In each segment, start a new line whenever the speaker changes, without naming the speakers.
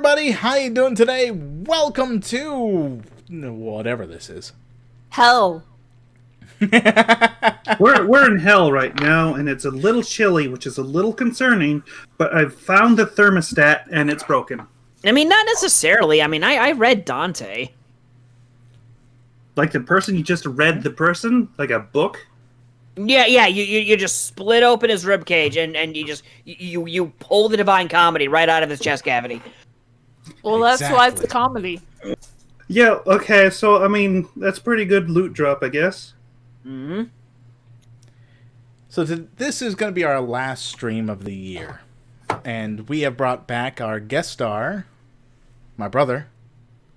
everybody, how you doing today? Welcome to whatever this is.
Hell.
We're in hell right now, and it's a little chilly, which is a little concerning, but I've found the thermostat, and it's broken.
I mean, not necessarily. I mean, I read Dante.
Like the person you just read the person? Like a book?
Yeah, you just split open his ribcage and you pull the Divine Comedy right out of his chest cavity.
Well, that's why it's a comedy.
Yeah, okay, so, I mean, that's pretty good loot drop, I guess.
Mm-hmm.
So this is going to be our last stream of the year. And we have brought back our guest star, my brother,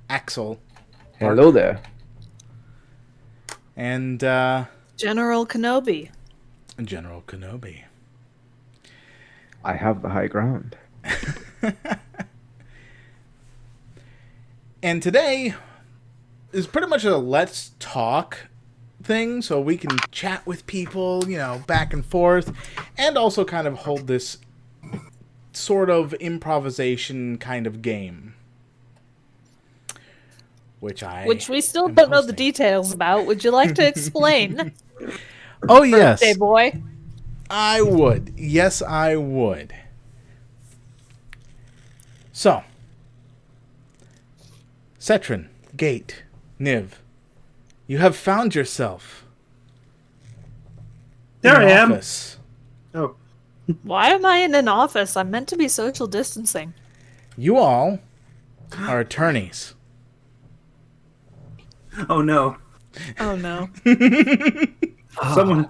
Axel.
Hello there.
And,
General Kenobi.
General Kenobi.
I have the high ground.
And today is pretty much a let's talk thing, so we can chat with people, you know, back and forth, and also kind of hold this sort of improvisation kind of game. Which
we still don't know the details about. Would you like to explain?
Oh, yes.
Birthday boy.
I would. Yes, I would. So, Setrin, Gate, Niv, you have found yourself.
There I am.
Office.
Oh.
Why am I in an office? I'm meant to be social distancing.
You all are attorneys.
Oh, no.
Oh, no.
Someone...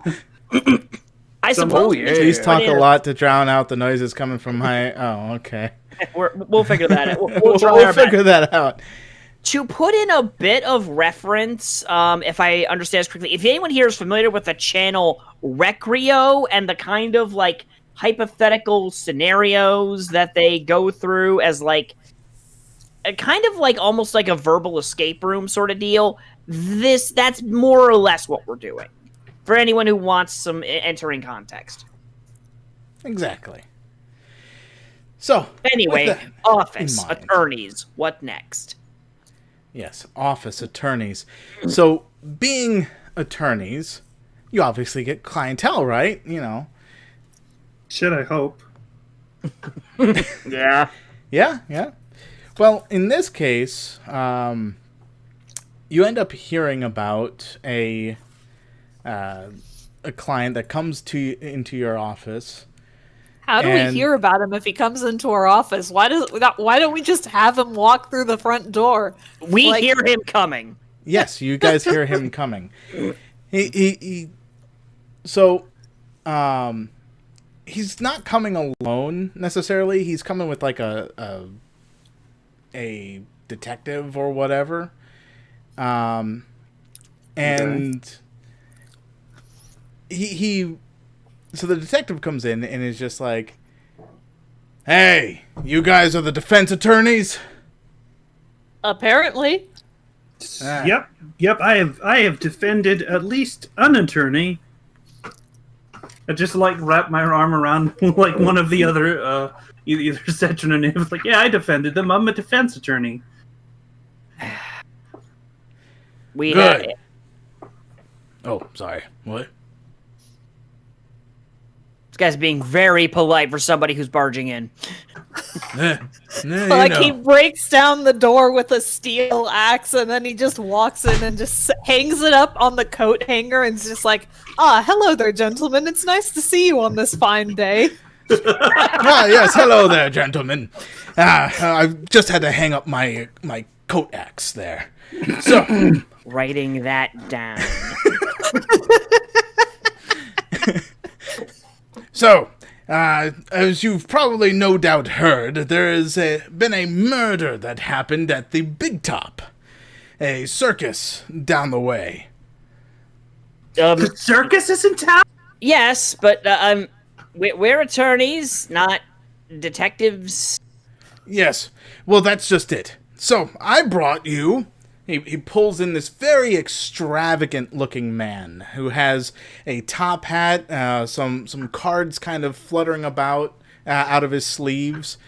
I suppose.
yeah.
Please talk a lot to drown out the noises coming from high... Oh, okay.
We'll figure that out.
We'll figure that out.
To put in a bit of reference, if I understand this correctly, if anyone here is familiar with the channel Recreo and the kind of, like, hypothetical scenarios that they go through as, like, a kind of, like, almost like a verbal escape room sort of deal, that's more or less what we're doing. For anyone who wants some entering context.
Exactly. So,
anyway, office, attorneys, what next?
Yes, office attorneys. So, being attorneys, you obviously get clientele, right? You know.
Should I hope?
Yeah.
Yeah. Well, in this case, you end up hearing about a client that comes into your office.
How do we hear about him if he comes into our office? Why don't we just have him walk through the front door?
We hear him coming.
Yes, you guys hear him coming. He's not coming alone necessarily. He's coming with like a detective or whatever. And so the detective comes in and is just like, "Hey, you guys are the defense attorneys?"
Apparently.
Yep. I have defended at least an attorney. I just like wrap my arm around like one of the other, either Setrin or Niv. Like, yeah, I defended them. I'm a defense attorney.
Good. Oh, sorry. What?
This guy's being very polite for somebody who's barging in.
He breaks down the door with a steel axe, and then he just walks in and just hangs it up on the coat hanger and is just like, hello there, gentlemen. It's nice to see you on this fine day.
Yes, hello there, gentlemen. I just had to hang up my coat axe there. So,
writing that down.
So, as you've probably no doubt heard, there has been a murder that happened at the Big Top, a circus down the way.
The circus is in town?
Yes, but we're attorneys, not detectives.
Yes, well, that's just it. So, I brought you... He pulls in this very extravagant-looking man who has a top hat, some cards kind of fluttering about out of his sleeves,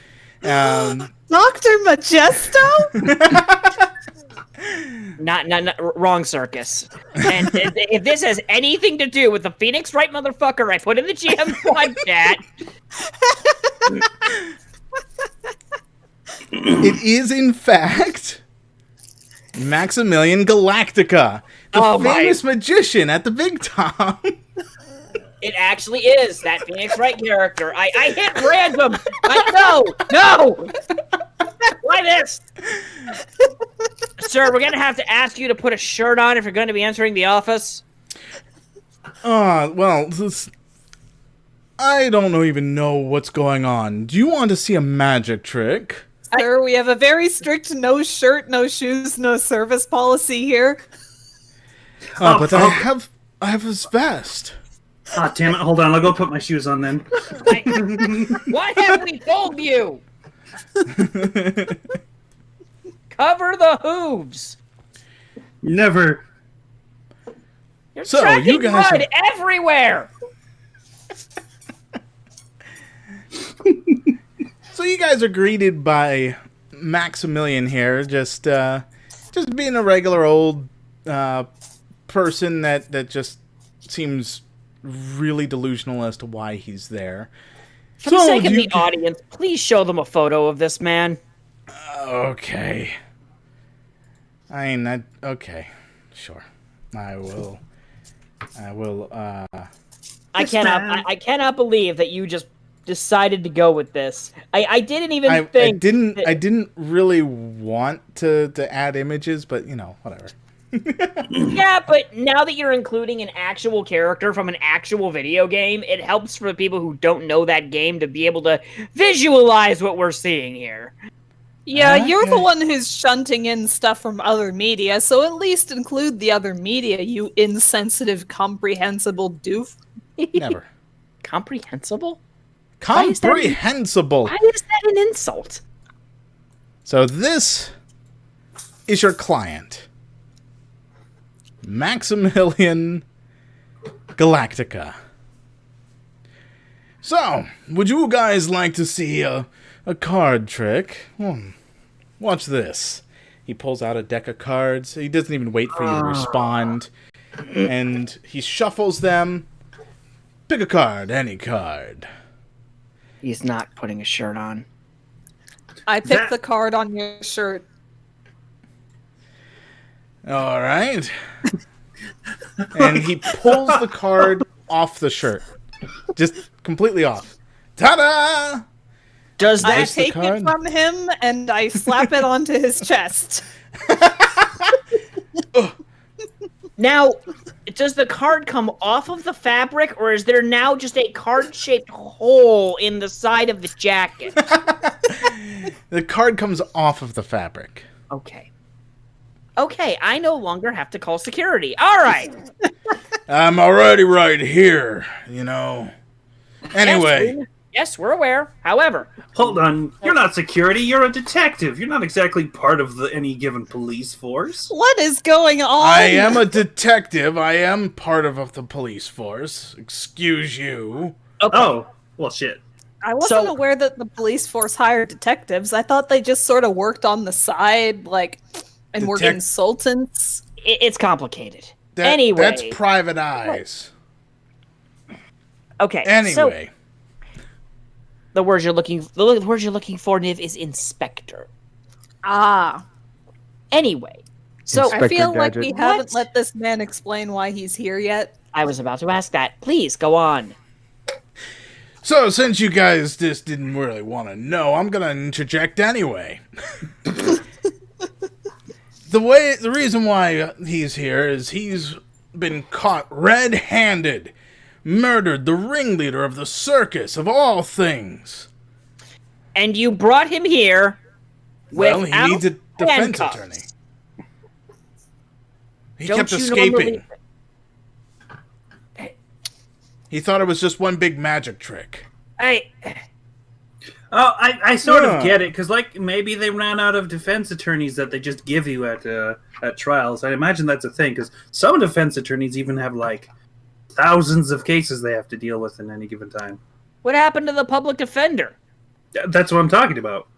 Dr. Majesto?
Not wrong circus. And if this has anything to do with the Phoenix Wright motherfucker I put in the GM squad chat,
it is in fact Maximilian Galactica, the famous magician at the Big Tom.
it actually is that Phoenix Wright character. I hit random. No. Why this? Sir, we're going to have to ask you to put a shirt on if you're going to be entering the office.
Well, I don't even know what's going on. Do you want to see a magic trick?
Sir, we have a very strict no shirt, no shoes, no service policy here.
But I have his vest.
Ah, damn it. Hold on. I'll go put my shoes on then.
What have we told you? Cover the hooves.
Never.
You're
So,
tracking
you guys
mud everywhere.
So you guys are greeted by Maximilian here, just being a regular old person that just seems really delusional as to why he's there.
For the sake of the audience, please show them a photo of this man.
Okay. Okay. Sure. I will.
I cannot believe that you just decided to go with this. I didn't even think.
I didn't really want to add images, but whatever.
Yeah, but now that you're including an actual character from an actual video game, it helps for the people who don't know that game to be able to visualize what we're seeing here.
Yeah, you're the one who's shunting in stuff from other media, so at least include the other media, you insensitive, comprehensible doof.
Never.
Comprehensible?
Comprehensible.
Why is that an insult?
So this is your client, Maximilian Galactica. So, would you guys like to see a card trick? Watch this. He pulls out a deck of cards. He doesn't even wait for you to respond. And he shuffles them. Pick a card, any card.
He's not putting a shirt on.
I picked the card on your shirt.
All right. And he pulls the card off the shirt. Just completely off. Ta-da!
Does
I
that
take it from him and I slap it onto his chest.
Now, does the card come off of the fabric, or is there now just a card-shaped hole in the side of the jacket?
The card comes off of the fabric.
Okay. Okay, I no longer have to call security. All right.
I'm already right here, Anyway.
Yes, we're aware. However,
Hold on. You're not security. You're a detective. You're not exactly part of any given police force.
What is going on?
I am a detective. I am part of the police force. Excuse you.
okay.
Oh, well, shit.
I wasn't
So-
aware that the police force hired detectives. I thought they just sort of worked on the side, and were consultants.
It's complicated.
That,
Anyway.
That's private eyes.
Okay.
Anyway.
So the word you're looking for, Niv, is inspector.
Ah.
Anyway. So
I feel like
Gadget.
we haven't
What?
let this man explain why he's here yet.
I was about to ask that. Please go on.
So, since you guys just didn't really want to know, I'm going to interject anyway. The reason why he's here is he's been caught red-handed, murdered the ringleader of the circus of all things.
And you brought him here
Well,
without
he needs a defense
handcuffs.
attorney. He
Don't
kept
you
escaping.
normally-
He thought it was just one big magic trick.
Oh, I sort
Yeah.
of get it, because, maybe they ran out of defense attorneys that they just give you at trials. I imagine that's a thing, because some defense attorneys even have, thousands of cases they have to deal with in any given time.
What happened to the public defender?
That's what I'm talking about.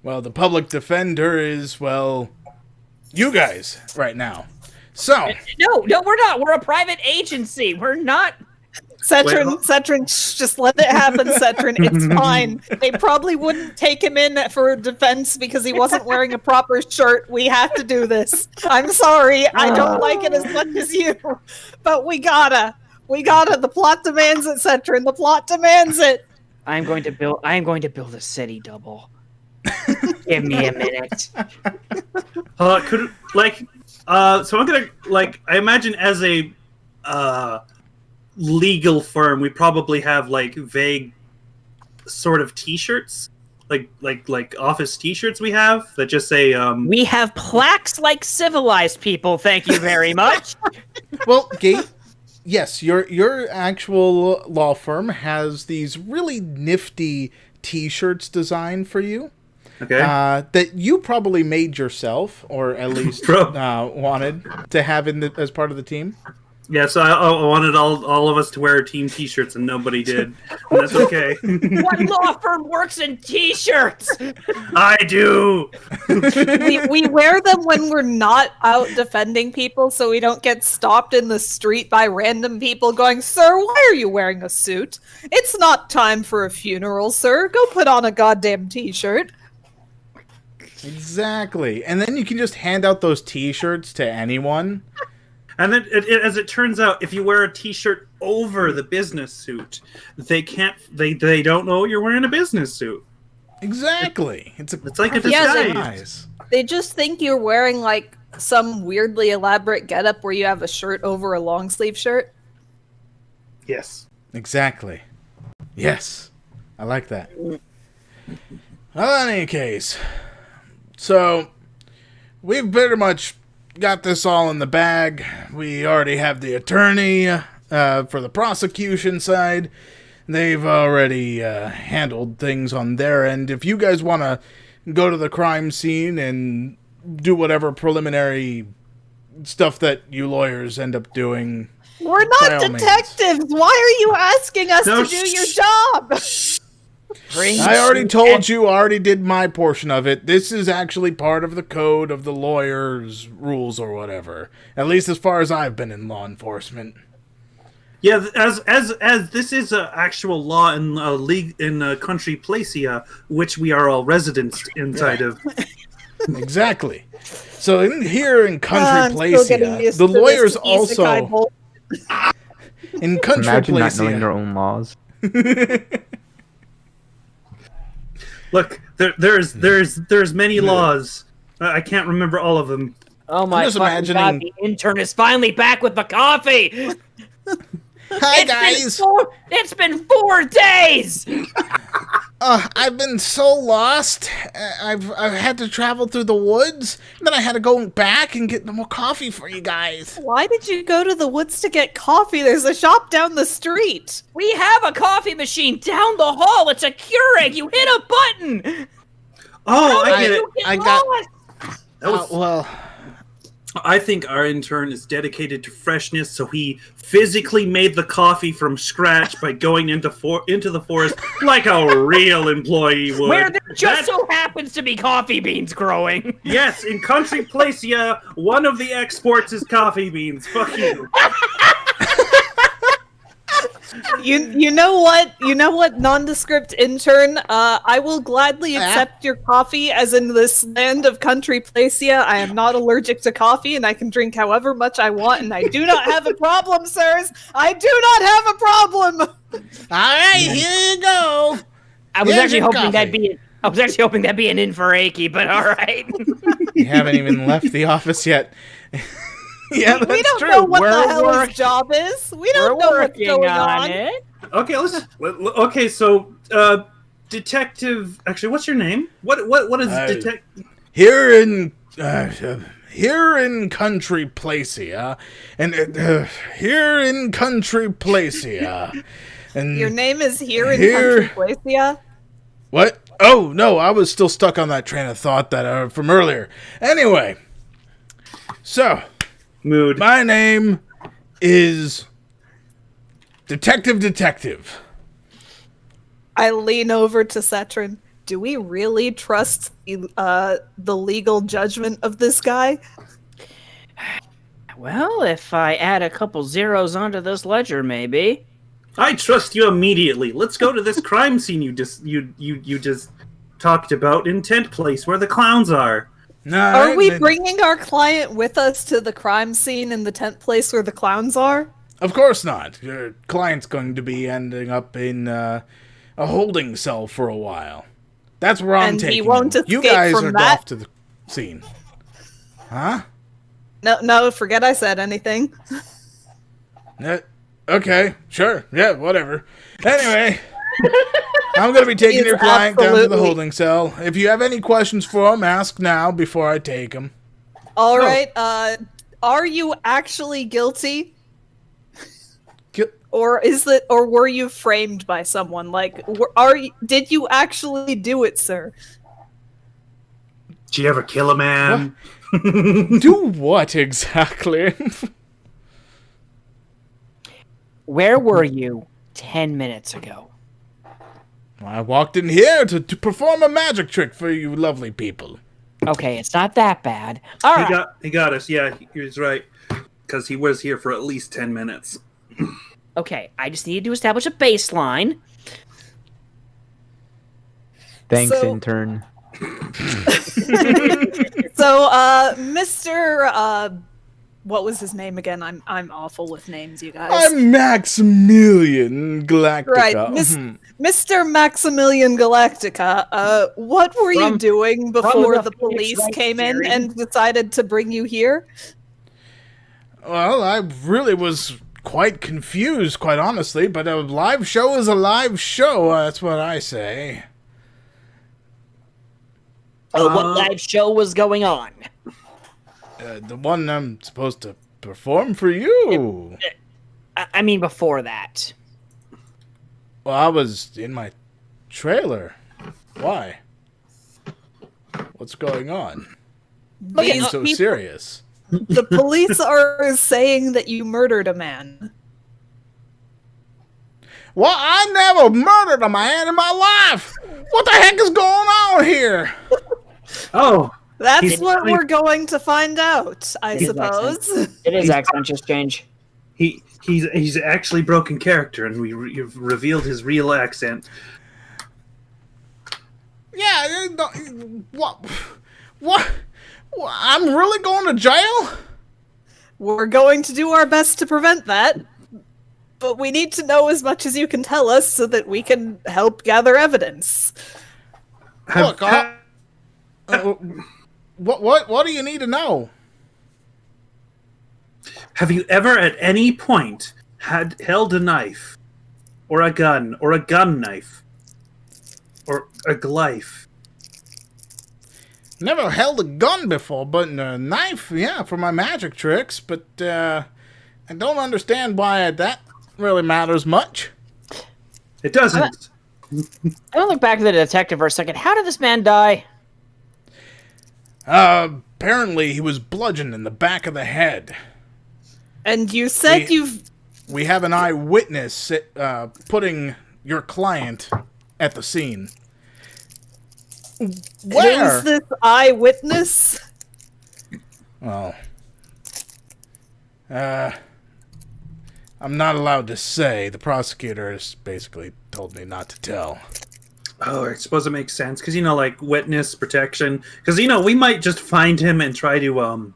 Well, the public defender is, well, you guys right now. So,
No, we're not. We're a private agency. We're not.
Setrin, just let it happen, Setrin. It's fine. They probably wouldn't take him in for defense because he wasn't wearing a proper shirt. We have to do this. I'm sorry. I don't like it as much as you, but we gotta. The plot demands it, Setrin. The plot demands it.
I'm going to build a city double. Give me a minute.
So I'm gonna I imagine as a legal firm, we probably have like vague sort of T-shirts, like office T-shirts we have that just say
We have plaques like civilized people. Thank you very much.
well, Gate, yes, your actual law firm has these really nifty T-shirts designed for you.
Okay.
That you probably made yourself, or at least wanted to have as part of the team.
Yeah, so I wanted all of us to wear team T-shirts, and nobody did. And that's okay.
What law firm works in T-shirts?
I do.
We wear them when we're not out defending people, so we don't get stopped in the street by random people going, "Sir, why are you wearing a suit? It's not time for a funeral, sir. Go put on a goddamn T-shirt."
Exactly, and then you can just hand out those T-shirts to anyone.
And then, as it turns out, if you wear a T-shirt over the business suit, they don't know you're wearing a business suit.
Exactly. It's
like a disguise.
They just think you're wearing like some weirdly elaborate getup where you have a shirt over a long sleeve shirt.
Yes.
Exactly. Yes. I like that. Well, in any case, so we've pretty much got this all in the bag. We already have the attorney for the prosecution side. They've already handled things on their end. If you guys want to go to the crime scene and do whatever preliminary stuff that you lawyers end up doing,
we're not detectives. Why are you asking us to do your job?
I already told you, I already did my portion of it. This is actually part of the code of the lawyer's rules or whatever. At least as far as I've been in law enforcement.
Yeah, as this is an actual law in country Placia, which we are all residents inside of.
Exactly. So here in country Placia, the lawyers also in country
Imagine
Placia.
not knowing their own laws.
Look, there's many laws. I can't remember all of them.
Oh my God, the intern is finally back with the coffee!
Hi, guys!
It's been 4 days!
I've been so lost. I've had to travel through the woods. Then I had to go back and get more coffee for you guys.
Why did you go to the woods to get coffee? There's a shop down the street.
We have a coffee machine down the hall. It's a Keurig. You hit a button.
Oh, I get it.
I got. Well,
I think our intern is dedicated to freshness, so he physically made the coffee from scratch by going into the forest like a real employee would.
Where there just so happens to be coffee beans growing.
Yes, in country Placia, one of the exports is coffee beans. Fuck you.
You know what, nondescript intern? I will gladly accept your coffee, as in this land of country Placia. I am not allergic to coffee, and I can drink however much I want, and I do not have a problem, sirs. I do not have a problem.
All right, here you go.
I was actually hoping that'd be an in for Aki, but all right.
You haven't even left the office yet. Yeah, that's
we don't
true.
know what the hell his job is. We don't know what's going on.
Okay, so detective. Actually, what's your name? What is detective?
Here in country Placia, and here in country Placia, and
your name is here in country Placia.
What? Oh no, I was still stuck on that train of thought that from earlier. Anyway, so.
Mood.
My name is Detective.
I lean over to Setrin. Do we really trust the legal judgment of this guy?
Well, if I add a couple zeros onto this ledger, maybe.
I trust you immediately. Let's go to this crime scene you just talked about in Tent Place where the clowns are.
No,
Are we bringing our client with us to the crime scene in the tent place where the clowns are?
Of course not. Your client's going to be ending up in a holding cell for a while. That's where I'm
And he
taking
won't
him. You
escape
guys
from
are
that?
off to the scene. Huh?
No, forget I said anything.
Okay, sure. Yeah, whatever. Anyway, I'm going to be taking
He's
your client down to the
absolutely-
holding cell. If you have any questions for him, ask now before I take him.
All
No.
right, are you actually guilty?
Gu-
Or were you framed by someone? Like, did you actually do it, sir?
Did you ever kill a man?
Do what exactly?
Where were you 10 minutes ago?
I walked in here to perform a magic trick for you lovely people.
Okay, it's not that bad. All right.
He got us. Yeah, he was right. Because he was here for at least 10 minutes.
Okay, I just needed to establish a baseline.
Thanks,
So-
intern.
So, Mr. What was his name again? I'm awful with names, you guys.
I'm Maximilian Galactica.
Right,
Mhm.
Mr. Maximilian Galactica, what were you
From-
doing before
the
the
Phoenix
police
Wright
came in
series.
and decided to bring you here?
Well, I really was quite confused, quite honestly, but a live show is a live show, that's what I say.
What live show was going on?
The one I'm supposed to perform for you.
I mean, before that.
Well, I was in my trailer. Why? What's going on?
Okay,
Being so serious.
The police are saying that you murdered a man.
Well, I never murdered a man in my life. What the heck is going on here?
Oh,
That's
He's
what
funny.
we're going to find out, I
He's
suppose.
It is accent change.
he's actually broken character, and you've revealed his real accent.
Yeah, what? I'm really going to jail?
We're going to do our best to prevent that. But we need to know as much as you can tell us so that we can help gather evidence.
Look, what do you need to know?
Have you ever at any point held a knife, or a gun knife, or a glyph?
Never held a gun before, but a knife, yeah, for my magic tricks. But I don't understand why that really matters much.
It doesn't.
I want to look back at the detective for a second. How did this man die?
Apparently he was bludgeoned in the back of the head.
And you said
We have an eyewitness putting your client at the scene. Where?
Who's this eyewitness?
Well, I'm not allowed to say. The prosecutor has basically told me not to tell.
Oh, I suppose it makes sense because like witness protection. Because we might just find him and try to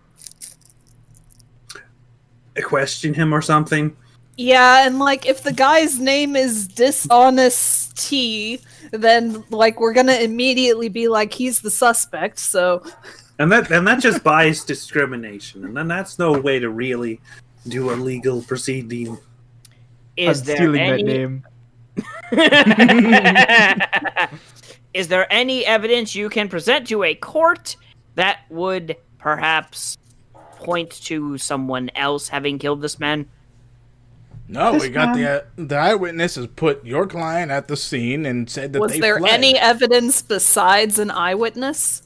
question him or something.
Yeah, and if the guy's name is Dishonesty, then we're gonna immediately be like he's the suspect, so
And that just buys discrimination, and then that's no way to really do a legal proceeding.
Is
I'm
there
stealing
any...
that name.
Is there any evidence you can present to a court that would perhaps point to someone else having killed this man?
No, we got the eyewitness has put your client at the scene and said that
was
they
there
fled.
any evidence besides an eyewitness?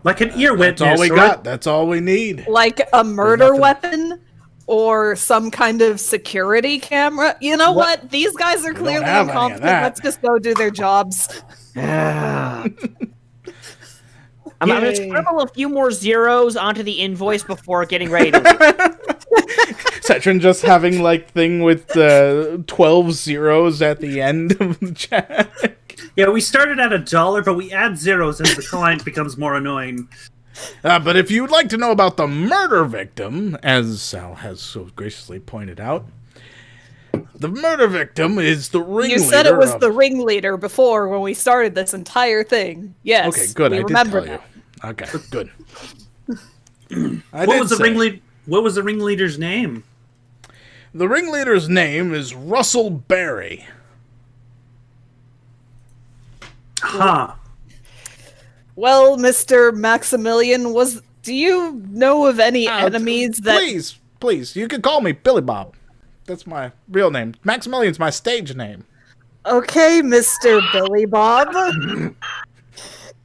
Like an ear witness.
That's all we
or
got. That's all we need.
Like a murder
nothing.
weapon? or some kind of security camera. You know what? These guys are clearly
have any of
incompetent.
that.
Let's just go do their jobs.
I'm going to scribble a few more zeros onto the invoice before getting ready to leave.
Setrin just having like thing with 12 zeros at the end of the check.
Yeah, we started at $1, but we add zeros as the client becomes more annoying.
But if you'd like to know about the murder victim, as Sal has so graciously pointed out, the murder victim is the ringleader.
You said it was the ringleader before when we started this entire thing. Yes.
Okay, good. I did
remember
tell you. Okay, good.
What was the ringleader's name?
The ringleader's name is Russell Berry.
Huh.
Well, Mr. Maximilian, do you know of any enemies that...
Please, you can call me Billy Bob. That's my real name. Maximilian's my stage name.
Okay, Mr. Billy Bob.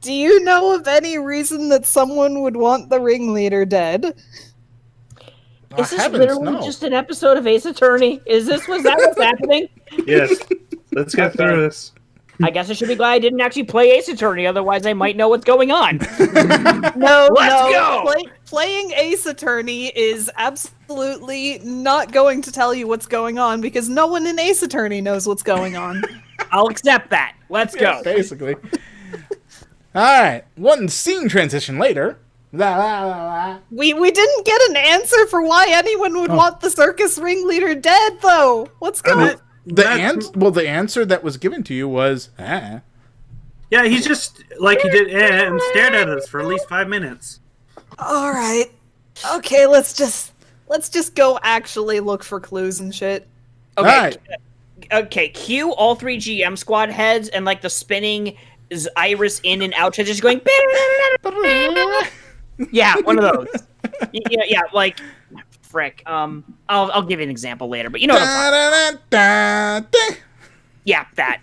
Do you know of any reason that someone would want the ringleader dead?
Is this literally just an episode of Ace Attorney? Was that what's happening?
Yes. Let's get through this.
I guess I should be glad I didn't actually play Ace Attorney, otherwise I might know what's going on.
Let's
go!
Playing Ace Attorney is absolutely not going to tell you what's going on because no one in Ace Attorney knows what's going on.
I'll accept that. Let's go.
Basically. Alright, one scene transition later.
We didn't get an answer for why anyone would want the circus ringleader dead, though. What's going on?
The answer that was given to you was,
Yeah, he's just, he did, and stared at us for at least 5 minutes.
Alright. Okay, let's just go actually look for clues and shit.
Okay.
Alright.
Okay, cue all 3 GM squad heads and the spinning iris in and out just going. Yeah, one of those. Yeah, frick. I'll give you an example later, but you know what I'm talking. Yeah, that.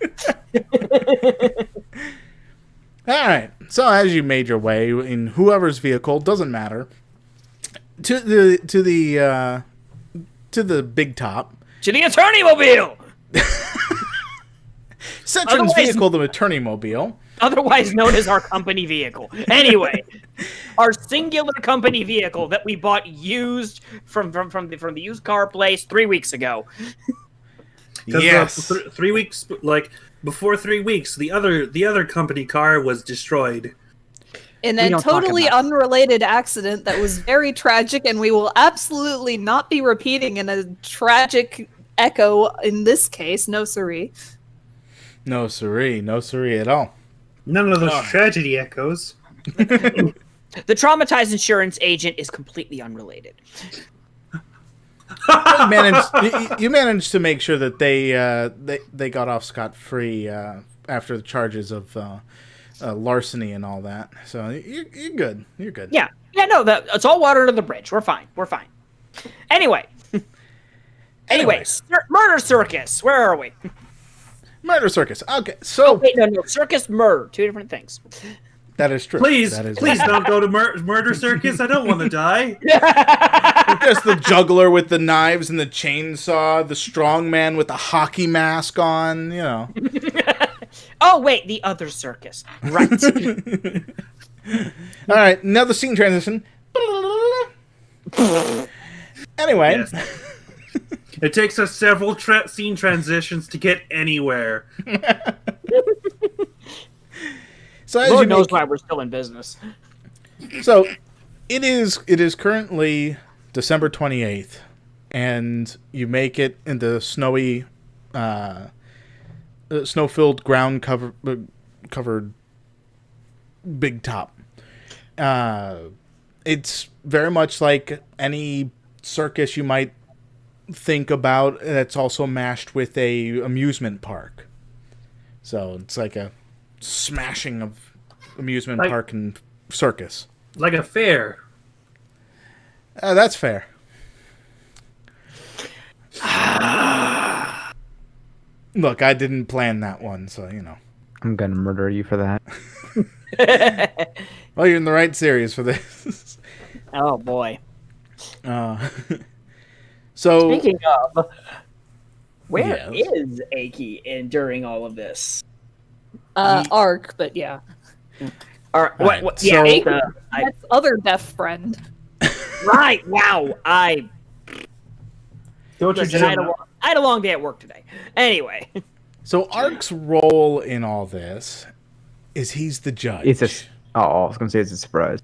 Alright, so as you made your way in whoever's vehicle, doesn't matter, to the big top.
To the attorney mobile!
Setrin's vehicle, the attorney mobile.
Otherwise known as our company vehicle. Anyway, our singular company vehicle that we bought used from the used car place 3 weeks ago.
Yes.
3 weeks, before 3 weeks, the other company car was destroyed.
In a totally unrelated accident that was very tragic, and we will absolutely not be repeating in a tragic echo in this case. No siree.
No siree. No siree at all.
None of those tragedy echoes.
The traumatized insurance agent is completely unrelated.
You managed to make sure that they got off scot-free after the charges of larceny and all that. So you're good. You're good.
Yeah. No, it's all water under the bridge. We're fine. Anyway, Murder Circus. Where are we?
Murder Circus. Okay, so
wait, no, circus, murder, 2 different things.
That is true.
Please don't go to Murder Circus. I don't want to die.
Just the juggler with the knives and the chainsaw, the strong man with the hockey mask on,
Oh, wait, the other circus. Right.
All right, another scene transition. Anyway.
Yes. It takes us several scene transitions to get anywhere.
So as
Lord knows why we're still in business.
So it is currently December 28th, and you make it in the snowy, snow-filled ground covered big top. It's very much like any circus you might think about that's also mashed with a amusement park. So it's like a smashing of amusement park and circus.
Like a fair.
That's fair. Look, I didn't plan that one, so
I'm gonna murder you for that.
Well, you're in the right series for this.
Oh boy.
So
Speaking of, where
Yes.
is Aki in during all of this?
Arc, but yeah.
Or
Right,
what?
so-
Yeah,
That's other deaf friend.
right. Wow.
Don't you
Listen, I
jump.
had a long day at work today. Anyway,
So Ark's role in all this is he's the judge.
I was gonna say it's a surprise.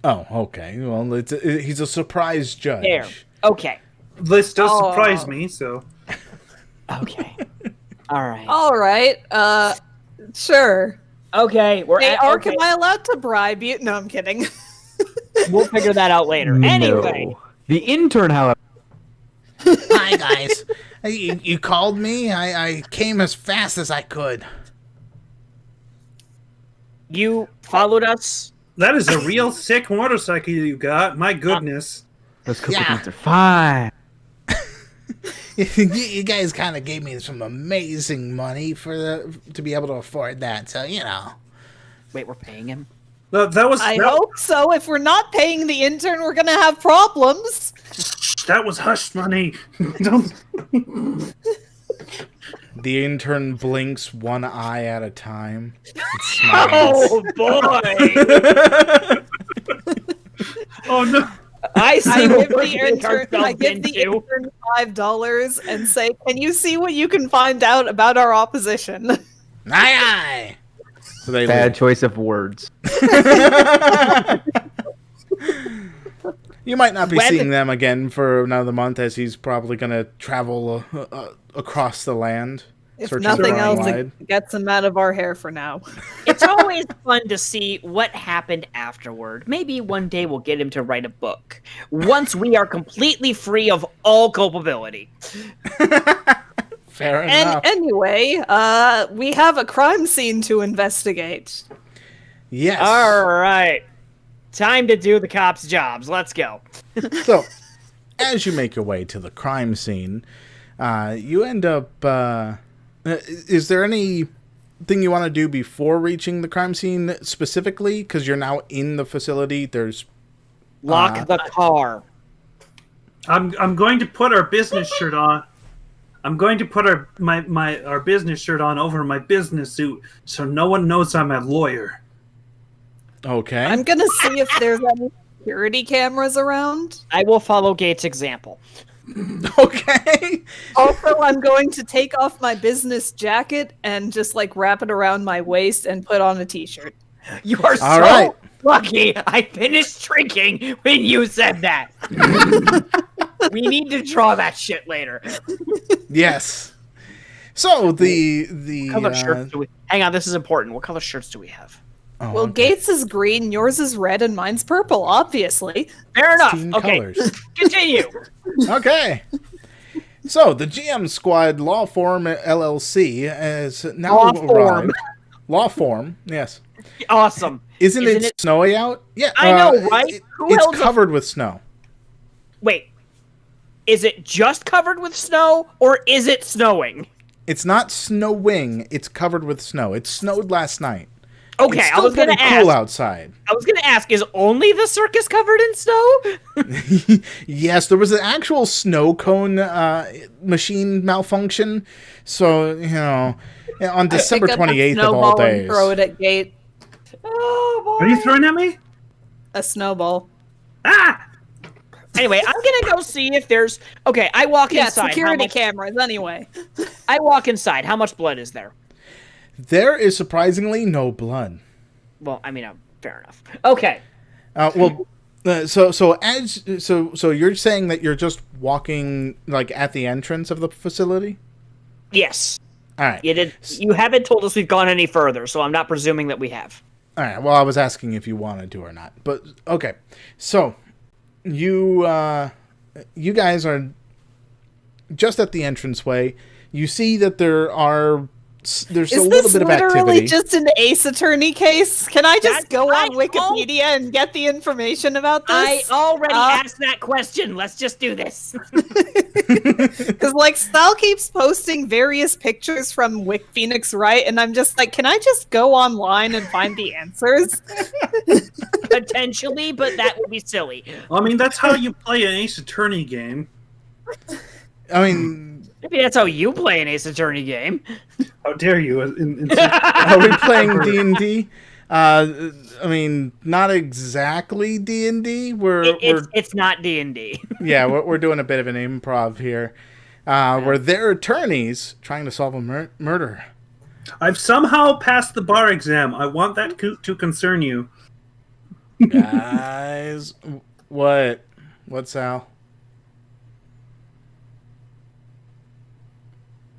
Oh, okay. Well, he's a surprise judge.
there. Okay.
This does
Oh.
surprise me, so.
Okay. All right.
All right. Sure.
Okay. We're
Hey,
at.
Arc,
Okay.
am I allowed to bribe you? No, I'm kidding.
We'll figure that out later. Anyway.
No. The intern, however.
Hi, guys. You called me? I came as fast as I could.
You followed us.
That is a real sick motorcycle you got. My goodness.
Those cookie
Yeah.
beans are fine.
You guys kind of gave me some amazing money to be able to afford that. So,
Wait, we're paying him.
That was
I hope so. If we're not paying the intern, we're gonna have problems.
that was hush money. Don't.
The intern blinks one eye at a time. And smiles.
Oh boy!
Oh no.
I see
I
what
give
we're
the
getting
intern,
ourselves
I give the
into.
intern $5 and say, "Can you see what you can find out about our opposition?"
Aye, aye. So they
Bad
leave.
choice of words.
You might not be
When-
seeing them again for another month, as he's probably going to travel across the land.
If
searching
nothing
far
else,
and
it
wide.
gets them out of our hair for now.
It's always fun to see what happened afterward. Maybe one day we'll get him to write a book. Once we are completely free of all culpability.
Fair
And
enough.
anyway, we have a crime scene to investigate.
Yes.
All right. Time to do the cops' jobs. Let's go.
So, as you make your way to the crime scene, you end up. Is there anything you want to do before reaching the crime scene specifically? Because you're now in the facility. There's.
Lock the car.
I'm going to put our business shirt on. I'm going to put our business shirt on over my business suit so no one knows I'm a lawyer.
Okay.
I'm gonna see if there's any security cameras around.
I will follow Gates' example.
Okay.
Also, I'm going to take off my business jacket and just like wrap it around my waist and put on a t-shirt.
You are
All
so
right.
lucky I finished drinking when you said that. We need to draw that shit later.
Yes. So the
What color shirts do we... Hang on, this is important. What color shirts do we have?
oh,
Well,
okay.
Gates is green, yours is red, and mine's purple, obviously.
Fair enough.
Team
Okay,
colors.
continue.
Okay. So the GM Squad Law Form LLC has now
Law Form.
arrived. Law Form, yes.
Awesome.
Isn't
It
it snowy out? Yeah,
I know, right? Who
it's
held a-
covered with snow.
Wait, is it just covered with snow, or is it snowing?
It's not snowing. It's covered with snow. It snowed last night.
Okay,
It's
I
still
was gonna
pretty cool
ask.
outside.
I was gonna ask: is only the circus covered in snow?
Yes, there was an actual snow cone machine malfunction. So on December
Pick up a
28th of all
snowball and
days.
throw it at Gate.
Oh boy.
Are you throwing at me?
A snowball.
Ah!
Anyway, I'm gonna go see if there's. Okay, I walk
Yeah,
inside. How
security
much-
cameras, anyway.
I walk inside. How much blood is there?
There is surprisingly no blood.
Well, I mean, fair enough. Okay.
So you're saying that you're just walking like at the entrance of the facility?
Yes.
All right.
You haven't told us we've gone any further, so I'm not presuming that we have.
All right. Well, I was asking if you wanted to or not, but okay. So you guys are just at the entranceway. You see that there's
Is
a little
this
bit of
literally
activity.
just an Ace Attorney case? Can I just go on
I-
Wikipedia and get the information about
I
this?
already asked that question. Let's just do this.
Because like Sal keeps posting various pictures from Phoenix Wright, and I'm just like, can I just go online and find the answers?
Potentially, but that would be silly.
I mean, that's how you play an Ace Attorney game.
I mean,
Maybe that's how you play an Ace Attorney game.
How dare you?
are we playing D&D? I mean, not exactly D&D.
It's not D&D.
Yeah, we're doing a bit of an improv here. Where they're attorneys trying to solve a murder.
I've somehow passed the bar exam. I want that to concern you.
Guys, what? What's Sal?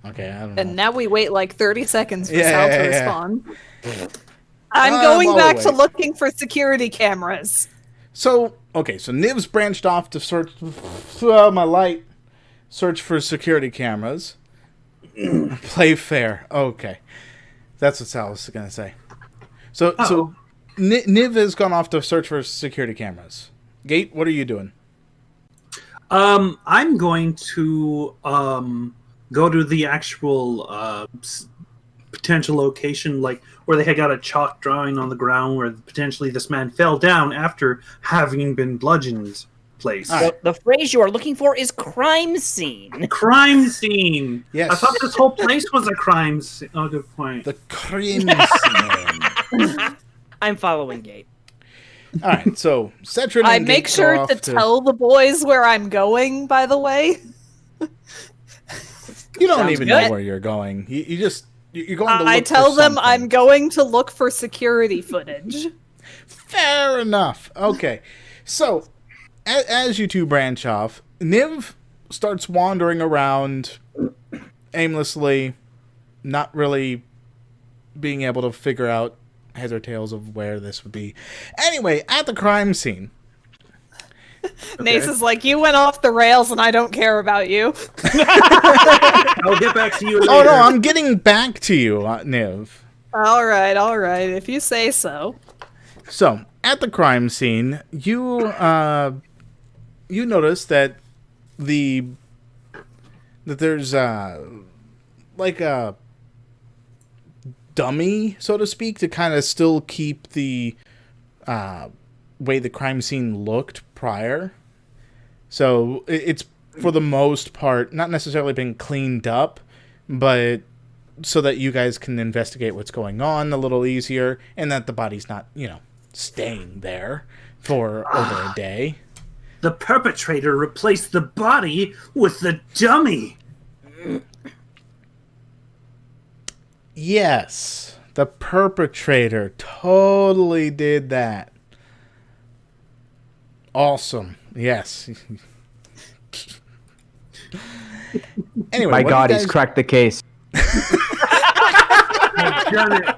Okay, I don't know.
And now we wait like 30 seconds for
Yeah,
Sal to
yeah.
respond. I'm
While
going
we
back to
wait.
looking for security cameras.
So Niv's branched off to search. Oh, my light. Search for security cameras. Play fair. Okay, that's what Sal was gonna say. So Niv has gone off to search for security cameras. Gate, what are you doing?
I'm going to go to the actual potential location, like where they had got a chalk drawing on the ground where potentially this man fell down after having been bludgeoned. Place.
The phrase you are looking for is crime scene.
Crime scene.
Yes.
I thought this whole place was a crime scene. Oh, good point.
The crime scene.
I'm following Gate.
All right, so Setrin and
I
Gate
make
go
sure
off
to tell the boys where I'm going, by the way.
You don't
Sounds
even
good.
know where you're going. You're going to look
I tell
for
them
something.
I'm going to look for security footage.
Fair enough. Okay, so as you two branch off, Niv starts wandering around aimlessly, not really being able to figure out heads or tails of where this would be. Anyway, at the crime scene.
Nace is like, you went off the rails and I don't care about you.
I'll get back to you later.
Oh no, I'm getting back to you, Niv.
All right, if you say so.
So, at the crime scene, you notice that there's like a dummy, so to speak, to kind of still keep the way the crime scene looked prior. So it's for the most part not necessarily been cleaned up, but so that you guys can investigate what's going on a little easier, and that the body's not, staying there for over a day.
The perpetrator replaced the body with the dummy.
Yes, the perpetrator totally did that. Awesome. Yes. Anyway,
My
what
God,
do you
he's
guys-
cracked the case.
Done it.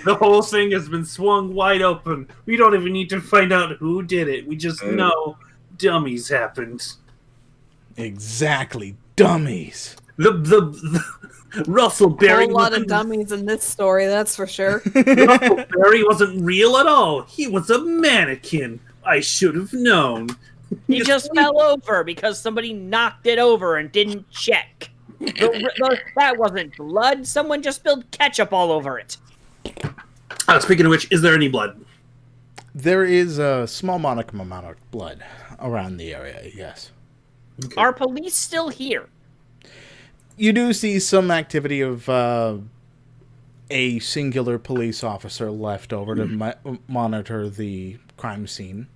The whole thing has been swung wide open. We don't even need to find out who did it. We just know dummies happened.
Exactly, dummies.
The Russell
A
Berry.
whole lot of dummies in this story, that's for sure.
Russell Berry wasn't real at all. He was a mannequin. I should have known.
He just fell over because somebody knocked it over and didn't check. That wasn't blood. Someone just spilled ketchup all over it.
Speaking of which, is there any blood?
There is a small modicum amount of blood around the area, yes.
Okay.
Are police still here?
You do see some activity of a singular police officer left over to monitor the crime scene.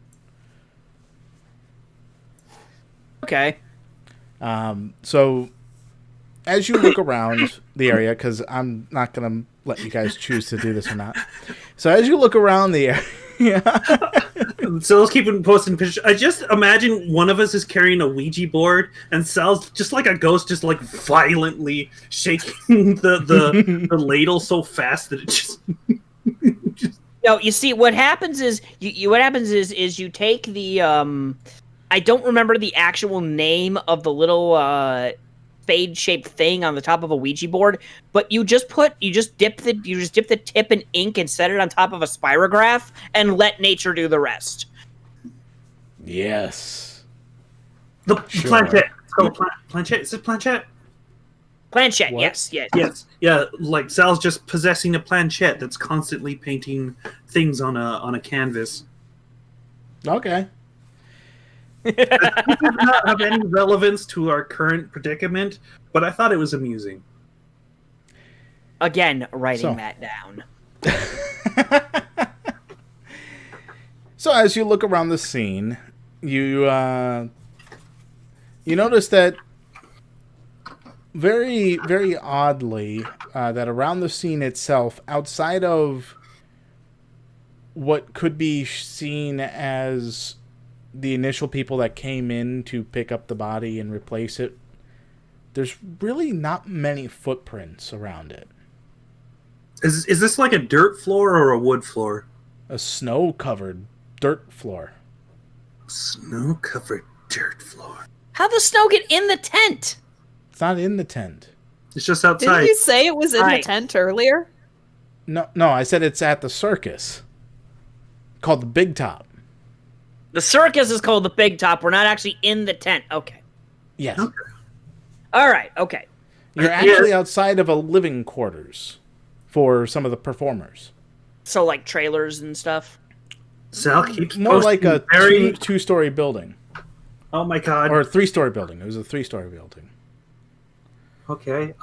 Okay.
So, as you look around the area, because I'm not going to let you guys choose to do this or not. So, as you look around the area...
So let's keep posting pictures. I just imagine one of us is carrying a Ouija board and Sal's just like a ghost, just like violently shaking the ladle so fast that it just...
No, you see, what happens is you take the I don't remember the actual name of the little spade-shaped thing on the top of a Ouija board, but you just dip the tip in ink and set it on top of a spirograph and let nature do the rest.
Yes.
The
Sure.
planchette. It's called planchette. Is it planchette?
Planchette,
What?
yes.
Yes. Yeah, like Sal's just possessing a planchette that's constantly painting things on a canvas.
Okay.
It did not have any relevance to our current predicament, but I thought it was amusing.
Again, writing that down.
So as you look around the scene, you notice that very, very oddly, that around the scene itself, outside of what could be seen as the initial people that came in to pick up the body and replace it, there's really not many footprints around it.
Is this like a dirt floor or a wood floor?
A snow-covered dirt floor.
Snow-covered dirt floor.
How'd the snow get in the tent?
It's not in the tent.
It's just outside.
Didn't you say it was in the
Right.
tent earlier?
No, I said it's at the circus. Called the Big Top.
The circus is called the Big Top. We're not actually in the tent. Okay.
Yes.
Okay.
All right. Okay.
You're actually outside of a living quarters for some of the performers.
So like trailers and stuff.
Sal keeps
More like
posting
a
very...
two-story building.
Oh my god.
Or a three-story building. It was a three-story building.
Okay.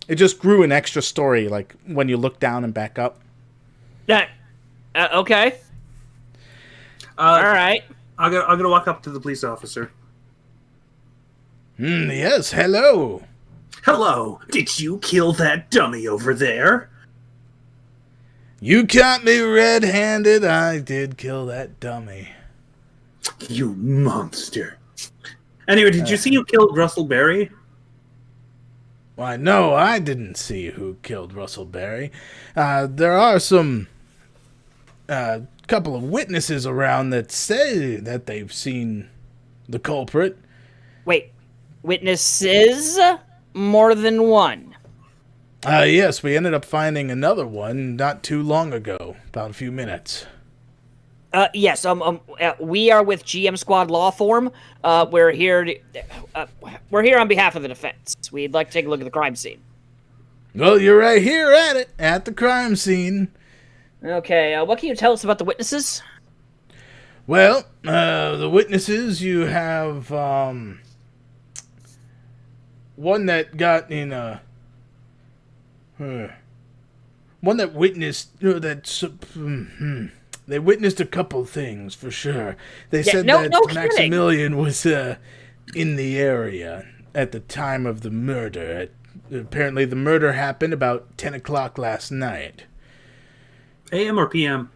It just grew an extra story, like, when you look down and back up.
Yeah. Okay. All right.
I'm gonna walk up to the police officer.
Yes, hello.
Hello. Did you kill that dummy over there?
You caught me red-handed. I did kill that dummy.
You monster. Anyway, did you see who killed Russell Berry?
Why, no, I didn't see who killed Russell Berry. There are some couple of witnesses around that say that they've seen the culprit.
Wait. Witnesses? More than one.
Yes, we ended up finding another one not too long ago, about a few minutes.
Yes. We are with GM Squad Law Form. We're here. We're here on behalf of the defense. We'd like to take a look at the crime scene.
Well, you're right here at it, at the crime scene.
Okay. What can you tell us about the witnesses?
Well, the witnesses, you have one that got in a... one that witnessed... They witnessed a couple things, for sure. They said
no
that
kidding.
Maximilian was in the area at the time of the murder. Apparently the murder happened about 10 o'clock last night.
AM or PM?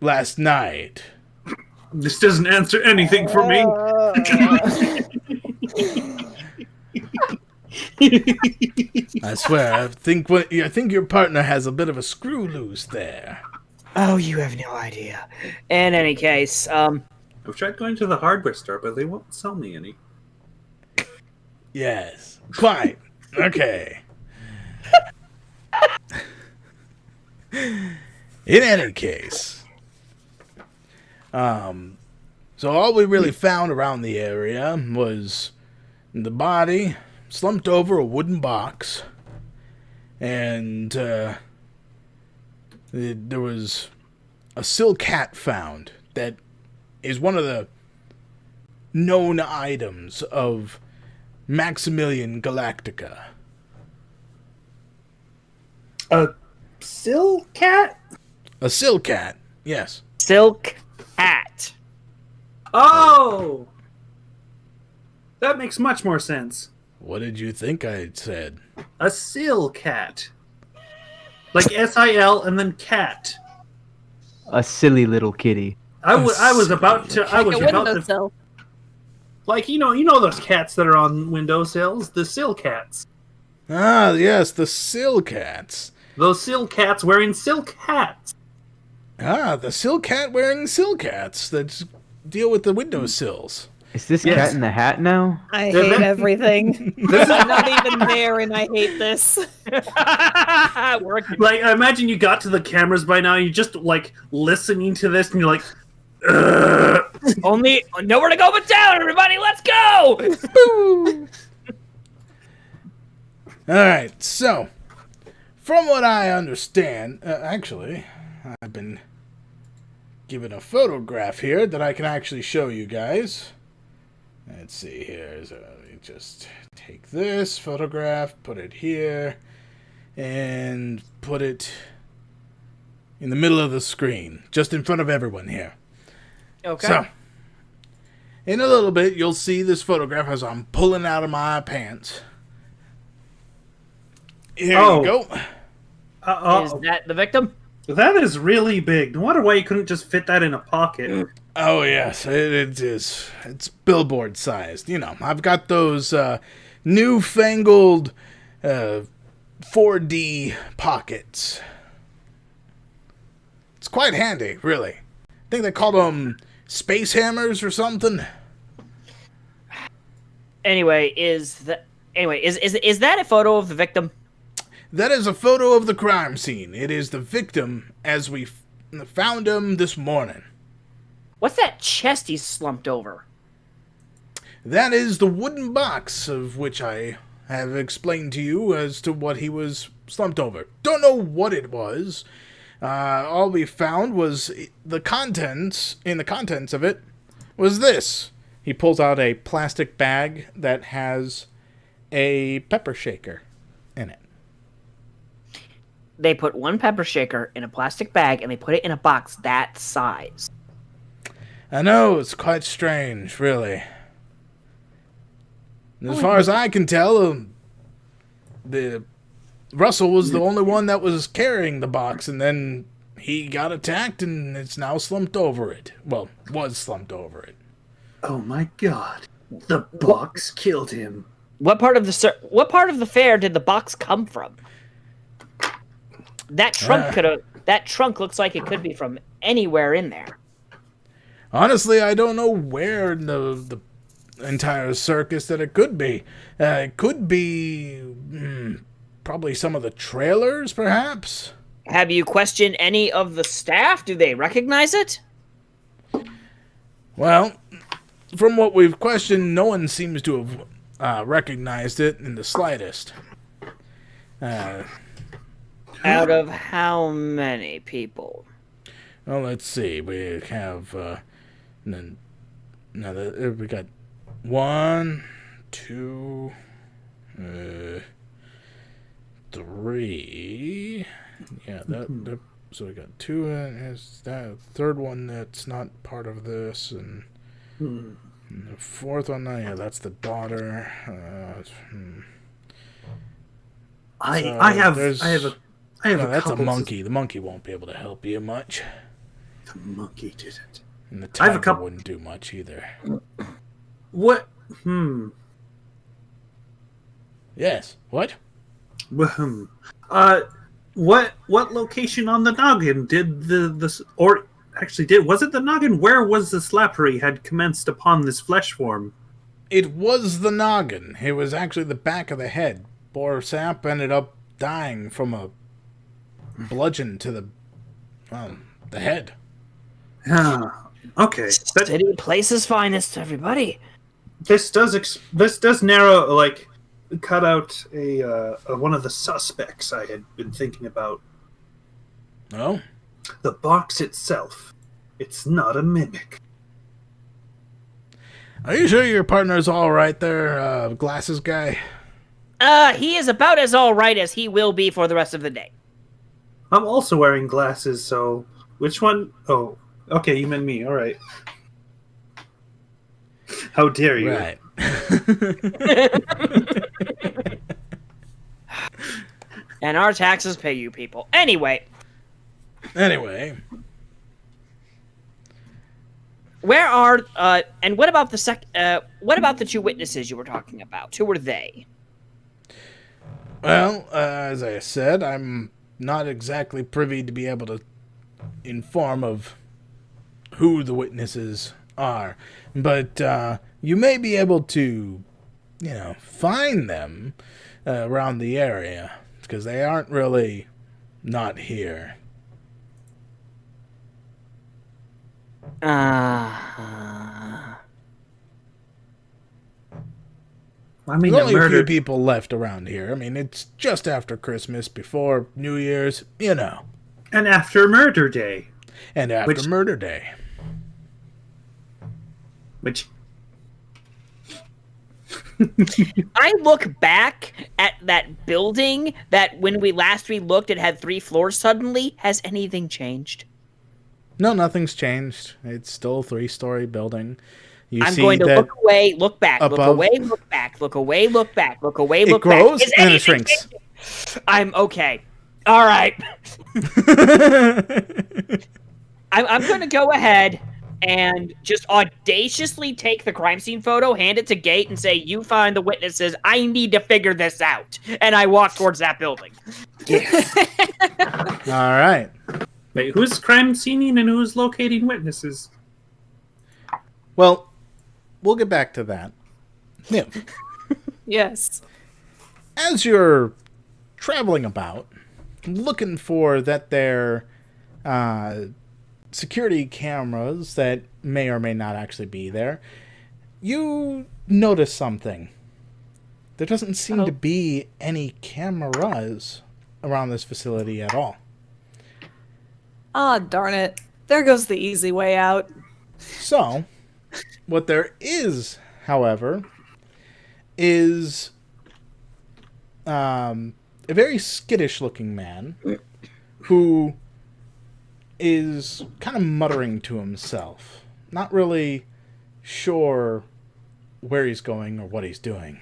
Last night.
This doesn't answer anything for me.
I swear, I think your partner has a bit of a screw loose there.
Oh, you have no idea. In any case,
I've tried going to the hardware store, but they won't sell me any.
Yes, quite. Okay. In any case, so all we really found around the area was the body slumped over a wooden box, and there was a silk hat found that is one of the known items of Maximilian Galactica.
A silk cat?
A silk hat, yes.
silk hat.
Oh! That makes much more sense.
What did you think I had said?
A seal cat. Like S-I-L and then cat.
A silly little kitty.
I was about to... I was
Like a
about to...
windowsill.
Like, you know those cats that are on windowsills? The sill cats.
Ah, yes, the sill cats.
Those sill cats wearing silk hats.
Ah, the silk cat wearing silk hats that deal with the windowsills.
Is this
Yes.
cat in the hat now?
I
Yeah,
hate
that-
everything. I'm not even there, and I hate this.
Working.
Like, I imagine you got to the cameras by now, you're just, like, listening to this, and you're like, "Ugh."
Only nowhere to go but down, everybody. Let's go.
Alright, so, from what I understand, actually, I've been given a photograph here that I can actually show you guys. Let's see here. So just take this photograph, put it here, and put it in the middle of the screen, just in front of everyone here.
Okay.
So, in a little bit, you'll see this photograph as I'm pulling out of my pants. Here you go.
Is that the victim?
That is really big. I wonder why you couldn't just fit that in a pocket.
Oh, yes, it is. It's billboard sized. You know, I've got those newfangled 4D pockets. It's quite handy, really. I think they call them space hammers or something.
Anyway, is that a photo of the victim?
That is a photo of the crime scene. It is the victim as we found him this morning.
What's that chest he's slumped over?
That is the wooden box of which I have explained to you as to what he was slumped over. Don't know what it was. All we found was the contents of it was this. He pulls out a plastic bag that has a pepper shaker in it.
They put one pepper shaker in a plastic bag and they put it in a box that size.
I know, it's quite strange, really. As far as I can tell, Russell was the only one that was carrying the box, and then he got attacked and it's now slumped over it. Well, was slumped over it.
Oh my god. The box killed him.
What part of the fair did the box come from? That trunk looks like it could be from anywhere in there.
Honestly, I don't know where in the entire circus that it could be. It could be probably some of the trailers, perhaps?
Have you questioned any of the staff? Do they recognize it?
Well, from what we've questioned, no one seems to have recognized it in the slightest.
Out of how many people?
Well, let's see. We have we got 1, 2, 3. Yeah, that so we got 2. Is that third one that's not part of this, and the fourth one? Yeah, that's the daughter.
I have
No,
a
that's a
couple
monkey. The monkey won't be able to help you much.
The monkey did it.
And the
I have a
tiger
couple-
wouldn't do much either.
What?
Yes. What?
What location on the noggin did was it the noggin? Where was the slappery had commenced upon this flesh form?
It was the noggin. It was actually the back of the head. Poor Sap ended up dying from a bludgeon to the head.
Okay.
City place's finest, everybody.
This does narrow, like, cut out a one of the suspects I had been thinking about.
Oh?
The box itself. It's not a mimic.
Are you sure your partner's all right there, glasses guy?
He is about as all right as he will be for the rest of the day.
I'm also wearing glasses, so which one? Oh, okay, you meant me. All right. How dare you?
Right.
And our taxes pay you people. Anyway, where are and what about the two witnesses you were talking about? Who were they?
Well, as I said, I'm not exactly privy to be able to inform of who the witnesses are, but you may be able to, find them around the area, because they aren't really not here.
I mean,
There's only a few
murder.
people left around here. I mean, it's just after Christmas, before New Year's,
And after Murder Day.
And after murder day.
Which
I look back at that building that when we looked, it had 3 floors suddenly. Has anything changed?
No, nothing's changed. It's still a 3-story building.
I'm going to look away, look back, look away, look back, look away, look back, look away, look back.
It grows and it shrinks.
I'm okay. All right. I'm going to go ahead and just audaciously take the crime scene photo, hand it to Gate, and say, "You find the witnesses. I need to figure this out." And I walk towards that building.
All right.
wait, who's crime scening and who's locating witnesses?
Well, we'll get back to that. Niv,
Yes.
as you're traveling about, looking for that there security cameras that may or may not actually be there, you notice something. There doesn't seem to be any cameras around this facility at all.
Ah, darn it. There goes the easy way out.
So, what there is, however, is a very skittish-looking man who is kind of muttering to himself, not really sure where he's going or what he's doing.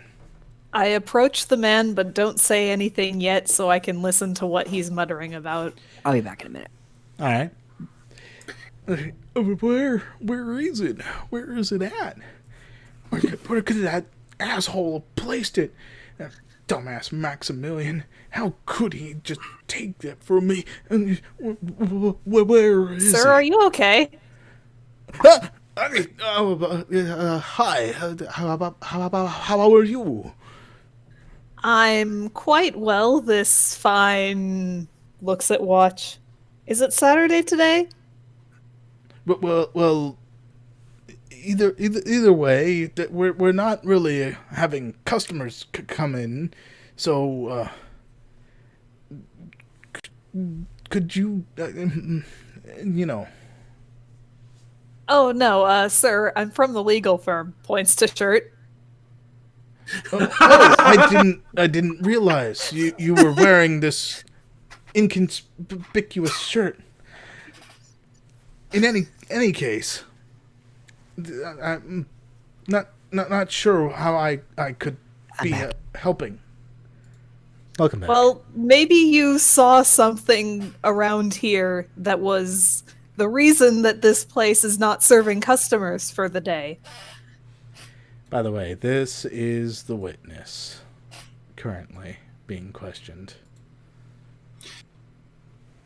I approach the man, but don't say anything yet so I can listen to what he's muttering about.
I'll be back in a minute.
All right. Where is it? Where is it at? Where could that asshole have placed it? That dumbass Maximilian. How could he just take that from me? Where is it?
Sir, are you okay?
Hi. How are you?
I'm quite well this fine... Looks at watch. Is it Saturday today?
Well, either way, we're not really having customers come in, so could you, you know?
Oh no, sir, I'm from the legal firm. Points to shirt.
I didn't realize you were wearing this inconspicuous shirt. In any case, I'm not sure how I could be helping. Welcome back.
Well, maybe you saw something around here that was the reason that this place is not serving customers for the day.
By the way, this is the witness currently being questioned.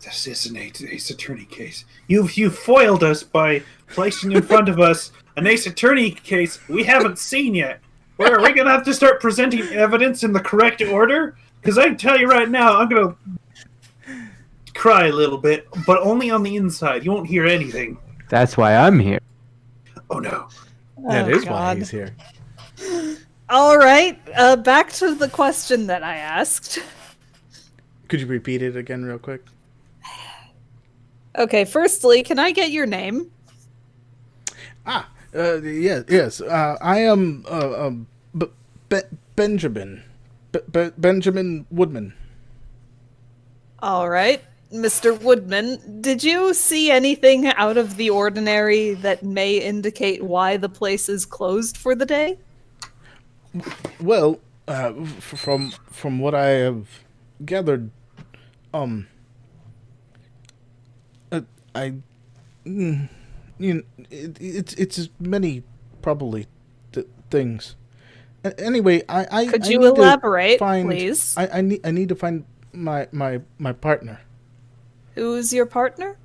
This is an Ace Attorney case. You foiled us by placing in front of us an Ace Attorney case we haven't seen yet. Where are we gonna have to start presenting evidence in the correct order? Because I can tell you right now, I'm gonna cry a little bit, but only on the inside. You won't hear anything.
That's why I'm here.
Oh no.
That
Oh,
is why
God.
he's here.
All right, back to the question that I asked.
Could you repeat it again real quick?
Okay, firstly, can I get your name?
Yes. I am Benjamin. Benjamin Woodman.
All right, Mr. Woodman, did you see anything out of the ordinary that may indicate why the place is closed for the day?
Well, from what I have gathered, it's many probably things. Anyway, I
Could
I
you
need to
elaborate,
find,
please?
I need to find my partner.
Who's your partner?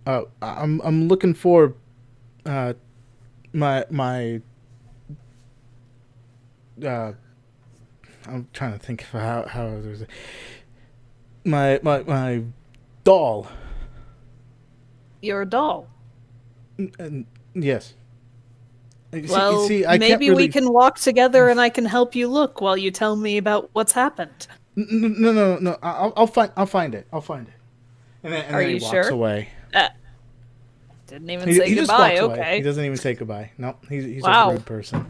I'm looking for my I'm trying to think of how there's my doll.
Your doll.
Yes.
Well,
I can't
maybe
really...
we can walk together and I can help you look while you tell me about what's happened.
No. I'll find it. And then
Are
he
you
walks
sure?
away.
Didn't even say
He just
goodbye.
walks away.
Okay.
He doesn't even say goodbye. No, he's
Wow.
a rude person.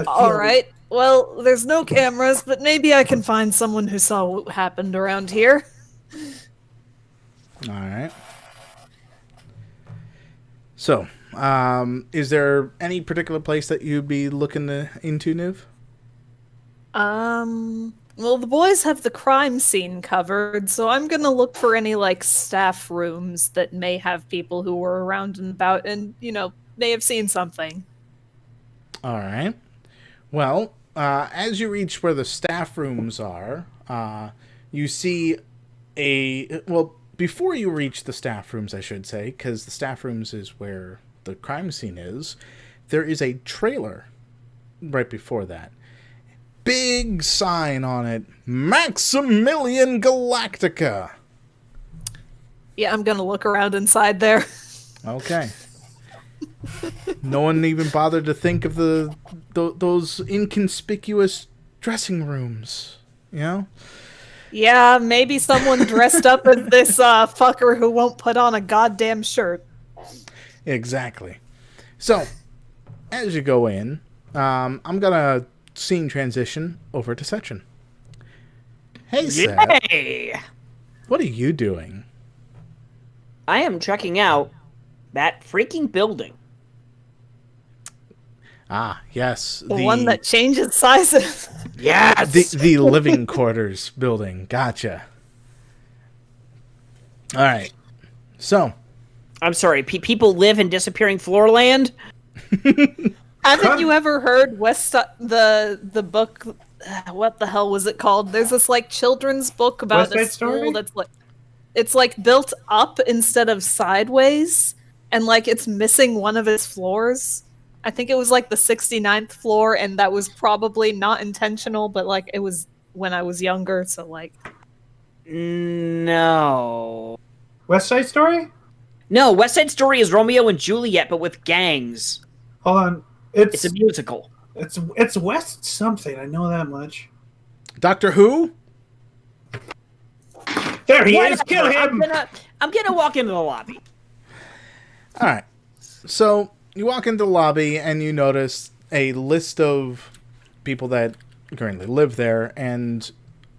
All right. Well, there's no cameras, but maybe I can find someone who saw what happened around here.
All right. So, is there any particular place that you'd be looking into, Niv?
Well, the boys have the crime scene covered, so I'm gonna look for any, like, staff rooms that may have people who were around and about and, may have seen something.
All right. Well, as you reach where the staff rooms are, you see before you reach the staff rooms, I should say, because the staff rooms is where the crime scene is, there is a trailer right before that. Big sign on it, Maximilian Galactica.
Yeah, I'm gonna look around inside there.
Okay. No one even bothered to think of those inconspicuous dressing rooms, you know?
Yeah, maybe someone dressed up as this fucker who won't put on a goddamn shirt.
Exactly. So, as you go in, I'm gonna scene transition over to Setrin. Hey, Seth.
Yay!
What are you doing?
I am checking out that freaking building.
Ah, yes.
The one that changes sizes.
Yes!
The living quarters building. Gotcha. All right. So.
I'm sorry, people live in disappearing Floorland?
Haven't you ever heard the book? What the hell was it called? There's this like children's book about
West Side
a school
Story?
that's like it's like built up instead of sideways, and like it's missing one of its floors. I think it was like the 69th floor, and that was probably not intentional, but like it was when I was younger, so like.
No.
West Side Story?
No, West Side Story is Romeo and Juliet, but with gangs.
Hold on.
It's a musical.
It's West something. I know that much.
Doctor Who?
There he is.
Whatever,
Kill him.
I'm gonna walk into the lobby.
All right. So you walk into the lobby and you notice a list of people that currently live there, and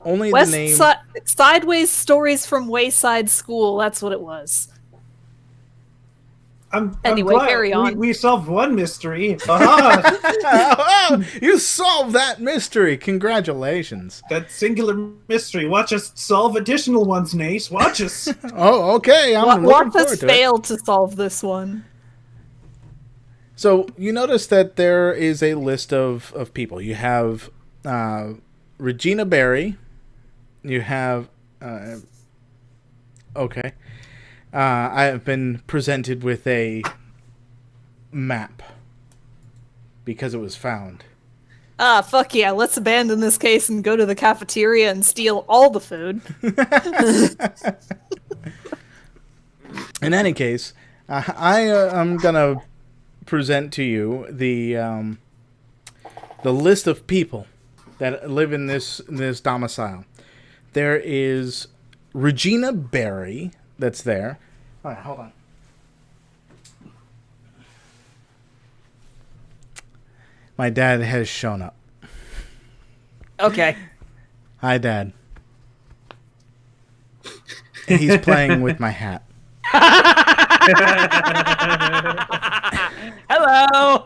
only the name.
Sideways Stories from Wayside School. That's what it was. Anyway,
glad
carry on.
We solved one mystery. Aha!
Oh, you solved that mystery. Congratulations.
That singular mystery. Watch us solve additional ones, Nace. Watch us.
Oh, okay. I'm looking
Watch
forward
us
to it.
fail to solve this one.
So you notice that there is a list of people. You have Regina Berry. You have... okay. I have been presented with a map because it was found.
Fuck yeah, let's abandon this case and go to the cafeteria and steal all the food.
In any case, I am gonna present to you the list of people that live in this domicile. There is Regina Berry that's there. All right, hold on. My dad has shown up.
Okay.
Hi, Dad. He's playing with my hat.
Hello.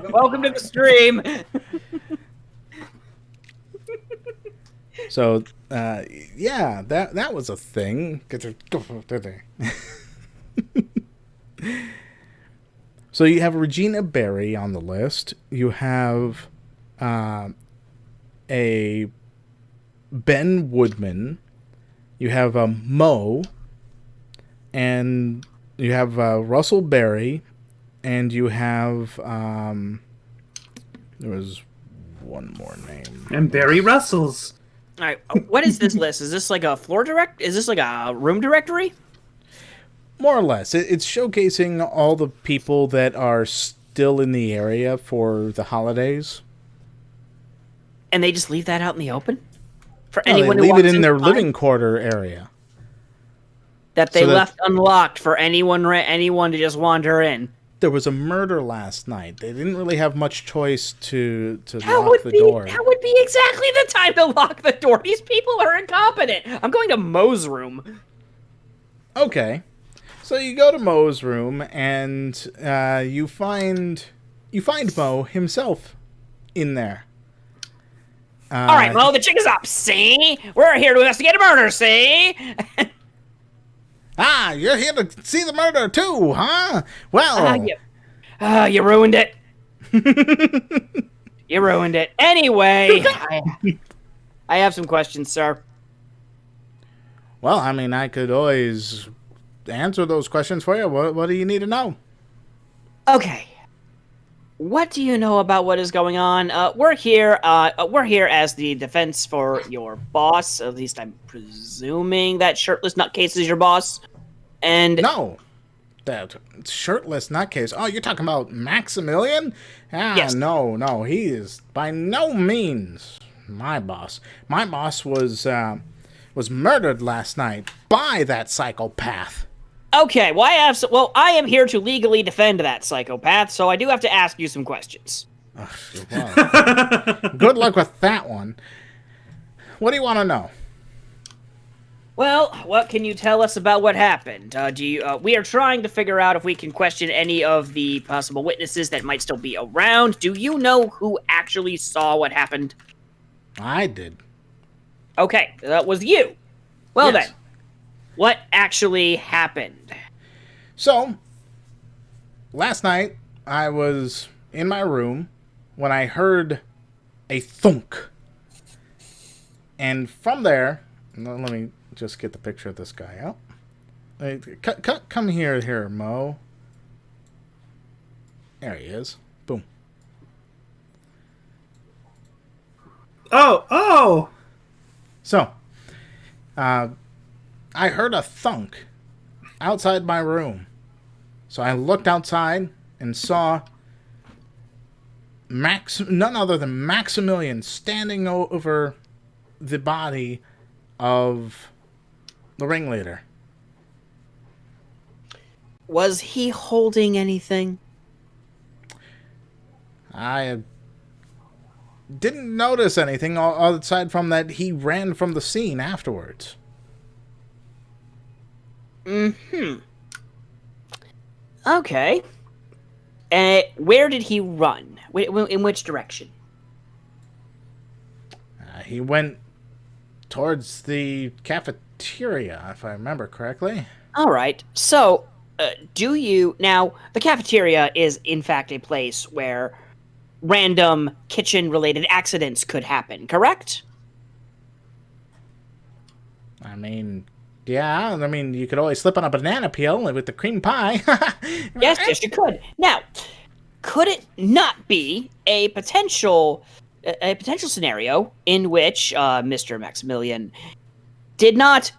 Welcome to the stream.
So, yeah, that was a thing. So you have Regina Berry on the list. You have a Ben Woodman. You have Mo. And you have Russell Berry. And you have... there was one more name.
And Barry Russell's.
All right, what is this list? Is this like a floor direct? Is this like a room directory?
More or less. It's showcasing all the people that are still in the area for the holidays.
And they just leave that out in the open? For
No,
anyone
they
who
leave it
walks
in their
fine.
living quarter area.
That they
so that-
left unlocked for anyone to just wander in.
There was a murder last night. They didn't really have much choice to
That
lock
would
the
be
door.
that would be exactly the time to lock the door. These people are incompetent. I'm going to Mo's room.
Okay. So you go to Mo's room and you find Mo himself in there.
All right, Mo, the jig is up. See, we're here to investigate a murder. See.
Ah, you're here to see the murder too, huh? Well,
You ruined it. You ruined it. Anyway, I have some questions, sir.
well, I mean, I could always answer those questions for you. What do you need to know?
Okay. What do you know about what is going on? We're here as the defense for your boss. At least I'm presuming that shirtless nutcase is your boss. And
No, that shirtless nutcase. Oh, you're talking about Maximilian? Ah,
Yes.
no, he is by no means my boss. My boss was murdered last night by that psychopath.
okay, well, I am here to legally defend that psychopath, so I do have to ask you some questions.
Well, good luck with that one. What do you want to know?
Well, what can you tell us about what happened? We are trying to figure out if we can question any of the possible witnesses that might still be around. Do you know who actually saw what happened?
I did.
Okay, that was you. Well
Yes.
then, what actually happened?
So, last night I was in my room when I heard a thunk. And from there, let me just get the picture of this guy out. Hey, come here, Mo. There he is. Boom.
Oh!
So, I heard a thunk outside my room. So I looked outside and saw none other than Maximilian standing over the body of the ringleader.
Was he holding anything?
I didn't notice anything aside from that he ran from the scene afterwards.
Okay. Where did he run? In which direction?
He went towards the cafeteria, if I remember correctly.
All right. So, now, the cafeteria is, in fact, a place where random kitchen-related accidents could happen, correct?
I mean, yeah. I mean, you could always slip on a banana peel with the cream pie.
Yes, you could. Now, could it not be a potential scenario in which Mr. Maximilian did not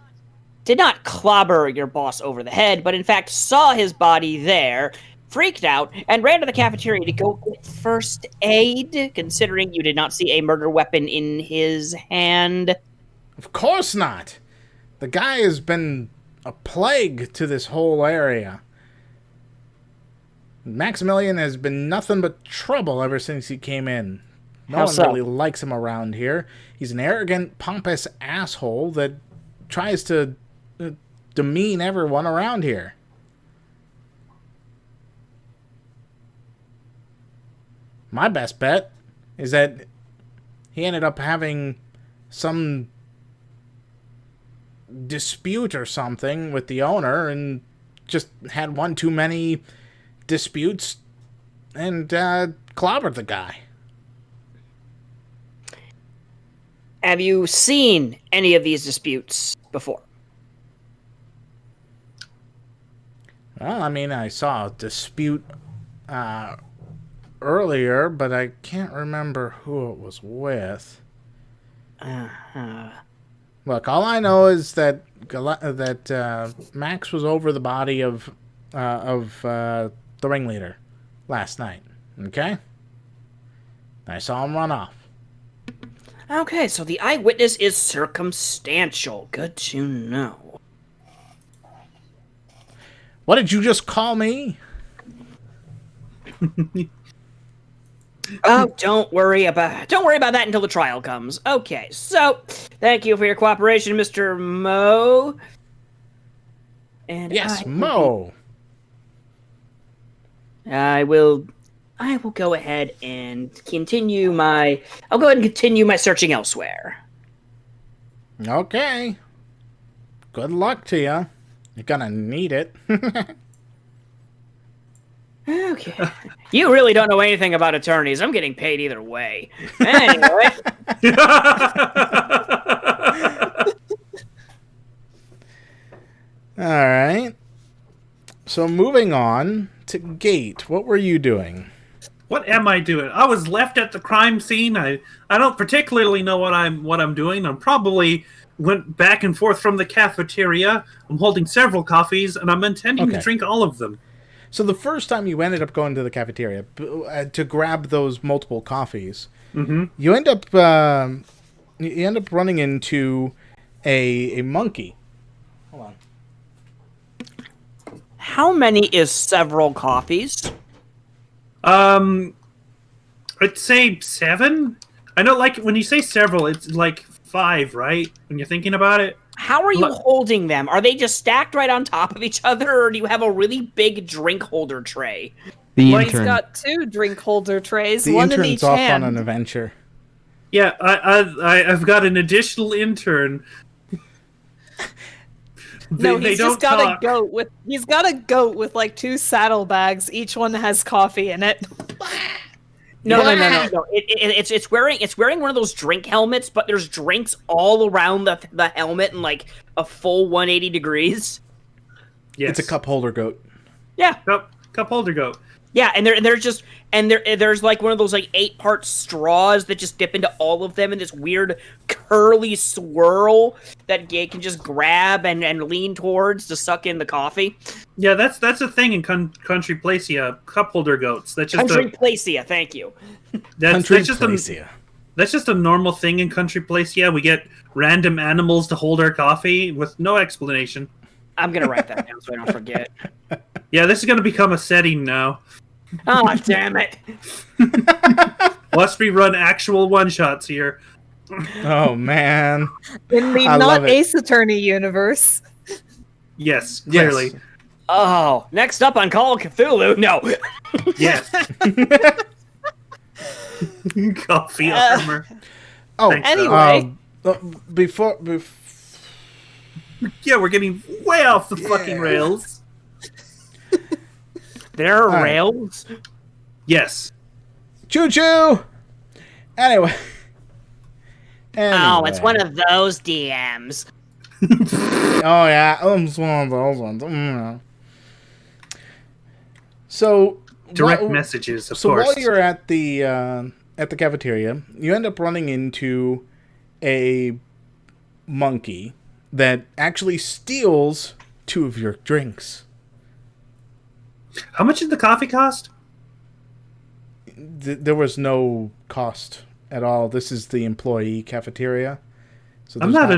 clobber your boss over the head, but in fact saw his body there, freaked out, and ran to the cafeteria to go get first aid, considering you did not see a murder weapon in his hand?
Of course not. The guy has been a plague to this whole area. Maximilian has been nothing but trouble ever since he came in. No
How
one
so?
really likes him around here. He's an arrogant, pompous asshole that tries to demean everyone around here. My best bet is that he ended up having some dispute or something with the owner and just had one too many disputes and clobbered the guy.
Have you seen any of these disputes before?
Well, I mean, I saw a dispute earlier, but I can't remember who it was with. Look, all I know is that Max was over the body of the ringleader last night. Okay, I saw him run off.
Okay, so the eyewitness is circumstantial. Good to know.
What did you just call me?
Oh, don't worry about that until the trial comes. Okay, so thank you for your cooperation, Mr. Mo. And
Yes, Mo.
I will go ahead and continue my searching elsewhere.
Okay. Good luck to you. You're gonna need it.
Okay. You really don't know anything about attorneys. I'm getting paid either way. Anyway.
Alright. So moving on to Gate. What were you doing?
What am I doing? I was left at the crime scene. I don't particularly know what I'm doing. I'm probably went back and forth from the cafeteria. I'm holding several coffees, and I'm intending to drink all of them.
So the first time you ended up going to the cafeteria to grab those multiple coffees, you end up running into a monkey. Hold on.
How many is several coffees?
I'd say 7. I know, like, when you say several, it's like 5, right? When you're thinking about it.
How are you holding them? Are they just stacked right on top of each other, or do you have a really big drink holder tray?
He's got 2 drink holder trays, one in each
off
hand.
on an adventure.
Yeah, I've got an additional intern.
He's got a goat with like 2 saddlebags. Each one has coffee in it.
No. It's wearing one of those drink helmets, but there's drinks all around the helmet in like a full 180 degrees.
Yes.
It's a cup holder goat.
Yeah.
Cup holder goat.
Yeah, and there's like one of those like 8-part straws that just dip into all of them in this weird curly swirl that Gay can just grab and lean towards to suck in the coffee.
Yeah, that's a thing in Country Placia, cup holder goats. That's just
Country Placia, thank you.
That's just a normal thing in Country Placia. We get random animals to hold our coffee with no explanation.
I'm gonna write that down so I don't forget.
Yeah, this is gonna become a setting now.
Oh, damn it.
Must we run actual one-shots here?
Oh, man.
In the not Ace Attorney universe.
Yes, clearly. Yes.
Oh, next up on Call of Cthulhu. No.
Yes. Coffee armor.
Oh,
anyway.
Before...
Yeah, we're getting way off the fucking rails.
There are rails?
Yes.
Choo-choo! Anyway.
Oh, it's one of those DMs.
Oh, yeah. It's one of those ones. So...
Direct messages, of course.
So while you're at the cafeteria, you end up running into a monkey that actually steals 2 of your drinks.
How much did the coffee cost?
There was no cost at all. This is the employee cafeteria. So
I'm not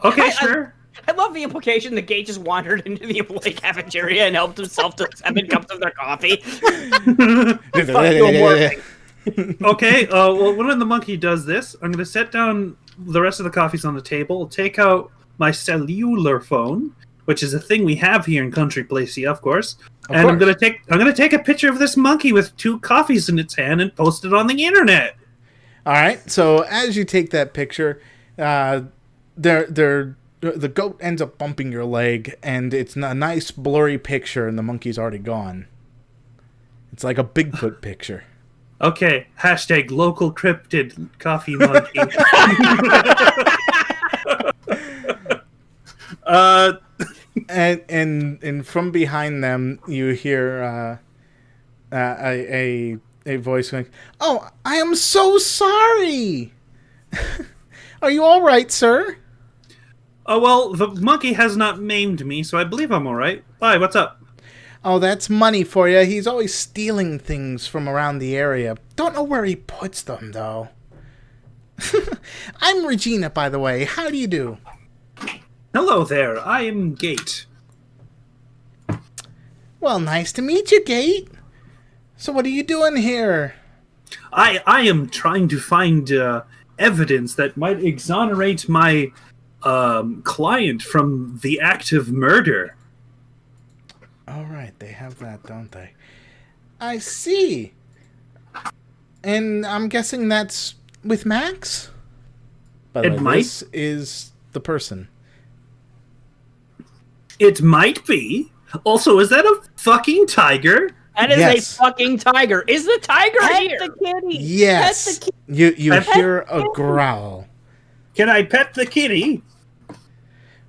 Okay, sure.
I love the implication that Gate just wandered into the employee cafeteria and helped himself to 7 cups of their coffee.
Okay, well, when the monkey does this, I'm going to set down the rest of the coffees on the table, take out my cellular phone, which is a thing we have here in Country Placia, of course. And I'm gonna take a picture of this monkey with 2 coffees in its hand and post it on the internet.
All right. So as you take that picture, the goat ends up bumping your leg, and it's a nice blurry picture, and the monkey's already gone. It's like a Bigfoot picture.
Okay. # local cryptid coffee monkey.
And from behind them, you hear a voice going, "Oh, I am so sorry. Are you all right, sir?"
Oh, well, the monkey has not maimed me, so I believe I'm all right. Bye, what's up?
Oh, that's money for you. He's always stealing things from around the area. Don't know where he puts them, though. I'm Regina, by the way. How do you do?
Hello there, I am Gate.
Well, nice to meet you, Gate. So what are you doing here?
I am trying to find evidence that might exonerate my client from the act of murder.
All right, they have that, don't they? I see. And I'm guessing that's with Max? By the
It
way,
might.
this is the person.
It might be. Also, is that a fucking tiger?
That is
Yes.
a fucking tiger. Is the tiger
Pet
here?
the kitty.
Yes.
Pet the kitty.
You
Pet
hear a growl.
Can I pet the kitty?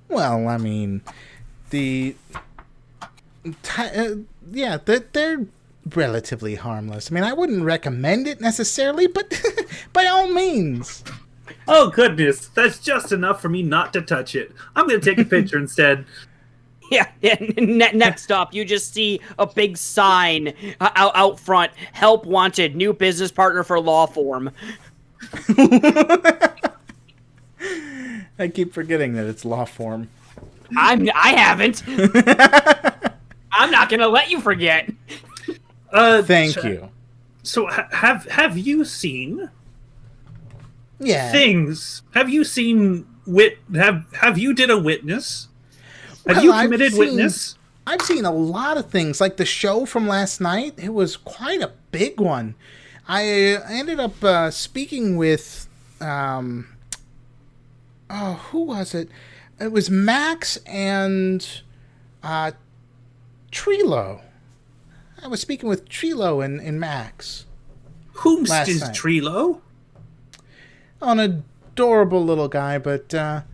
Well, I mean, they're relatively harmless. I mean, I wouldn't recommend it necessarily, but by all means.
Oh, goodness. That's just enough for me not to touch it. I'm going to take a picture instead.
Yeah. Next up, you just see a big sign out front. Help wanted. New business partner for law firm.
I keep forgetting that it's law form.
I haven't. I'm not gonna let you forget.
Thank you.
So, have you seen
Yeah.
things? Have you seen have you did a witness? Have
Well,
you
I've
committed
seen-
witness?
I've seen a lot of things, like the show from last night. It was quite a big one. I ended up speaking with, who was it? It was Max and Trilo. I was speaking with Trilo and Max.
Whomst
last
is
night.
Trilo?
An adorable little guy, but not.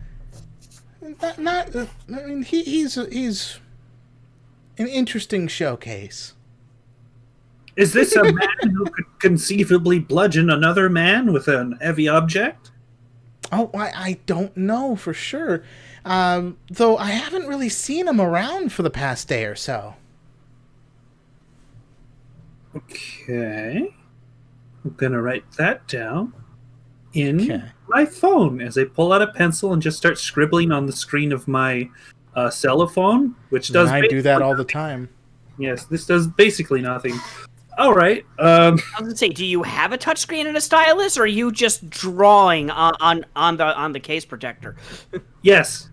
I mean, he's an interesting showcase.
Is this a man who could conceivably bludgeon another man with a heavy object?
Oh, I don't know for sure. Though I haven't really seen him around for the past day or so.
Okay. I'm gonna write that down in
Okay.
my phone as I pull out a pencil and just start scribbling on the screen of my cell phone, which does.
I do that
basically
all the
nothing.
time.
Yes, this does basically nothing. All right.
I was gonna say, do you have a touchscreen and a stylus, or are you just drawing on the case protector?
Yes.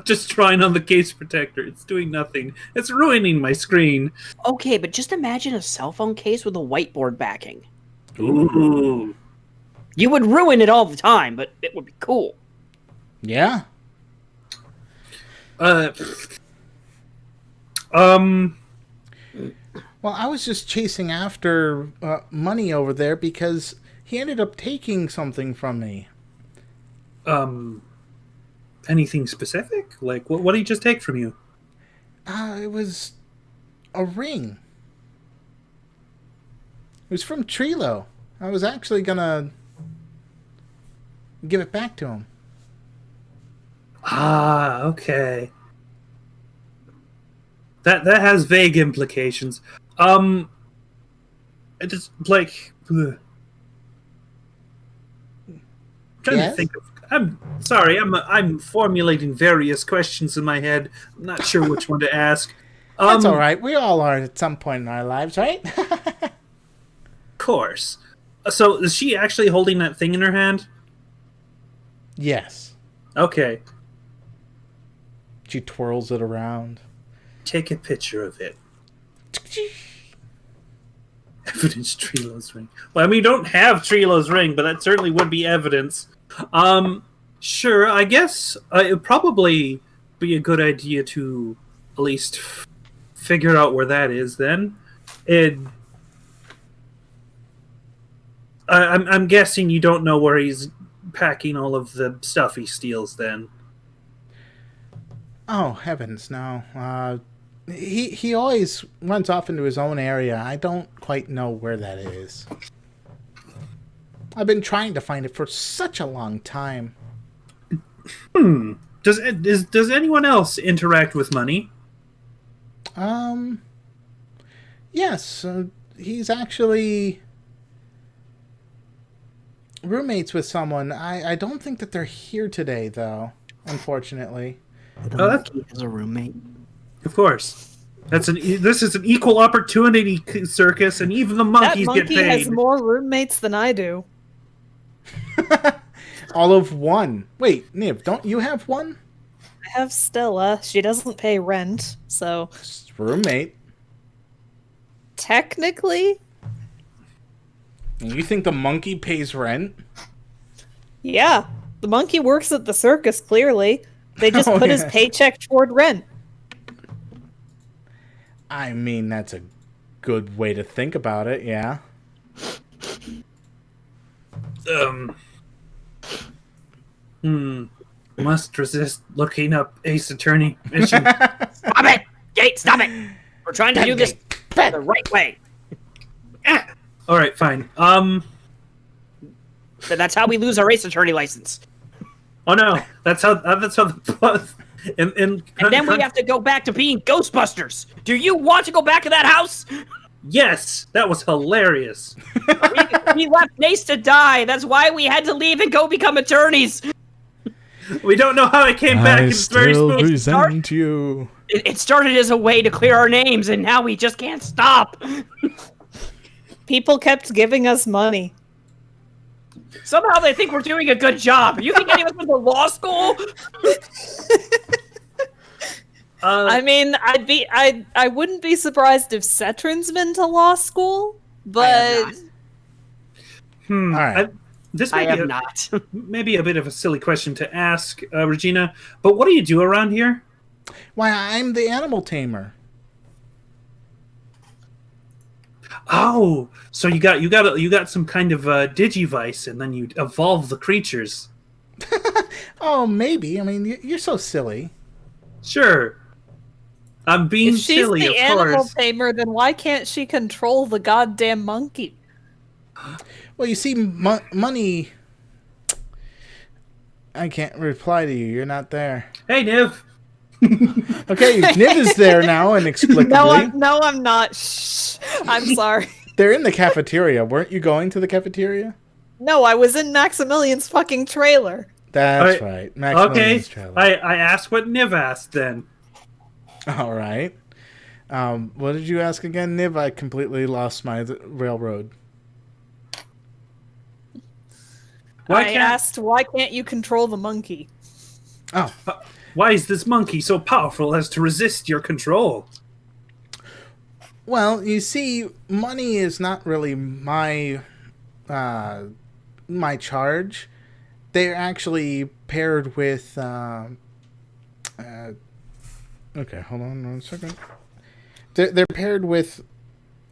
Just drawing on the case protector. It's doing nothing. It's ruining my screen.
Okay, but just imagine a cell phone case with a whiteboard backing.
Ooh.
You would ruin it all the time, but it would be cool.
Yeah. Well, I was just chasing after money over there because he ended up taking something from me.
Anything specific? Like, what did he just take from you?
It was a ring. It was from Trilo. I was actually gonna give it back to him.
Ah, okay. That has vague implications. It is like. Ugh. I'm trying
Yes?
to think of. I'm sorry. I'm formulating various questions in my head. I'm not sure which one to ask.
That's all right. We all are at some point in our lives, right?
Of course. So, is she actually holding that thing in her hand?
Yes.
Okay.
She twirls it around.
Take a picture of it. Evidence Trilo's ring. Well, I mean, you don't have Trilo's ring, but that certainly would be evidence. Sure, I guess it would probably be a good idea to at least figure out where that is then. I'm guessing you don't know where he's packing all of the stuff he steals then.
Oh, heavens, no. He always runs off into his own area. I don't quite know where that is. I've been trying to find it for such a long time.
Does anyone else interact with money?
Yes, he's actually roommates with someone. I don't think that they're here today, though. Unfortunately.
The
Oh,
monkey has a roommate.
Of course. This is an equal opportunity circus, and even the
That
monkeys get
monkey
paid.
has more roommates than I do.
All of one. Wait, Niv, don't you have one?
I have Stella. She doesn't pay rent, so
Roommate.
technically,
And you think the monkey pays rent?
yeah. The monkey works at the circus, clearly. They just
Oh,
put his
yeah.
paycheck toward rent.
I mean, that's a good way to think about it, yeah.
Must resist looking up Ace Attorney mission.
Stop it! Gate, stop it! We're trying to do this the right way.
All right, fine.
That's how we lose our race attorney license.
Oh no, that's how the
And then we have to go back to being Ghostbusters. Do you want to go back to that house?
Yes, that was hilarious.
We left Nace to die. That's why we had to leave and go become attorneys.
We don't know how it came back. It's very smooth.
resent you.
It started as a way to clear our names, and now we just can't stop.
People kept giving us money.
Somehow they think we're doing a good job. You think any of us went to law school?
I mean, I wouldn't be surprised if Setrin's been to law school, but
All right.
This
I
may be
have not.
maybe a bit of a silly question to ask, Regina. But what do you do around here?
Why, I'm the animal tamer.
Oh, so you got some kind of digivice, and then you evolve the creatures.
Oh, maybe. I mean, you're so silly.
Sure. I'm being
if she's
silly,
the
of
animal
course.
tamer, then why can't she control the goddamn monkey?
Well, you see, money... I can't reply to you. You're not there.
Hey, Niv.
Okay, Niv is there now, inexplicably.
No, I'm not. Shh. I'm sorry.
They're in the cafeteria. Weren't you going to the cafeteria?
No, I was in Maximilian's fucking trailer.
That's
All
right.
Okay,
Maximilian's trailer.
I asked what Niv asked then.
All right. What did you ask again, Niv? I completely lost my railroad.
I asked, why can't you control the monkey?
Oh,
Why is this monkey so powerful as to resist your control?
well, you see, money is not really my charge. They're actually paired with. Okay, hold on 1 second. They're paired with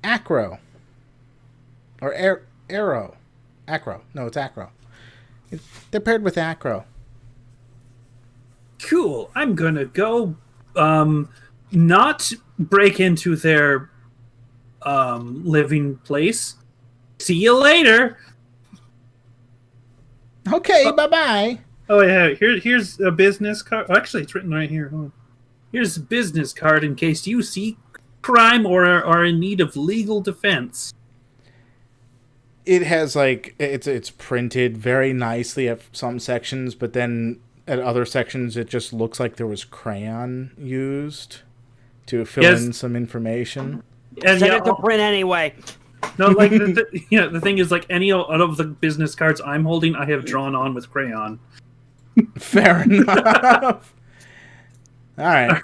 Acro or Arrow. Acro. No, it's Acro. They're paired with Acro.
Cool. I'm gonna go not break into their living place. See you later.
Okay, bye-bye.
Oh yeah, here's a business card. Oh, actually, it's written right here. Hold on. Here's a business card in case you see crime or are in need of legal defense.
It has, like, it's printed very nicely at some sections, but then at other sections it just looks like there was crayon used to fill in some information.
And
Send
yeah,
it to print anyway.
no, like the thing is, like any out of the business cards I'm holding, I have drawn on with crayon.
Fair enough. All right.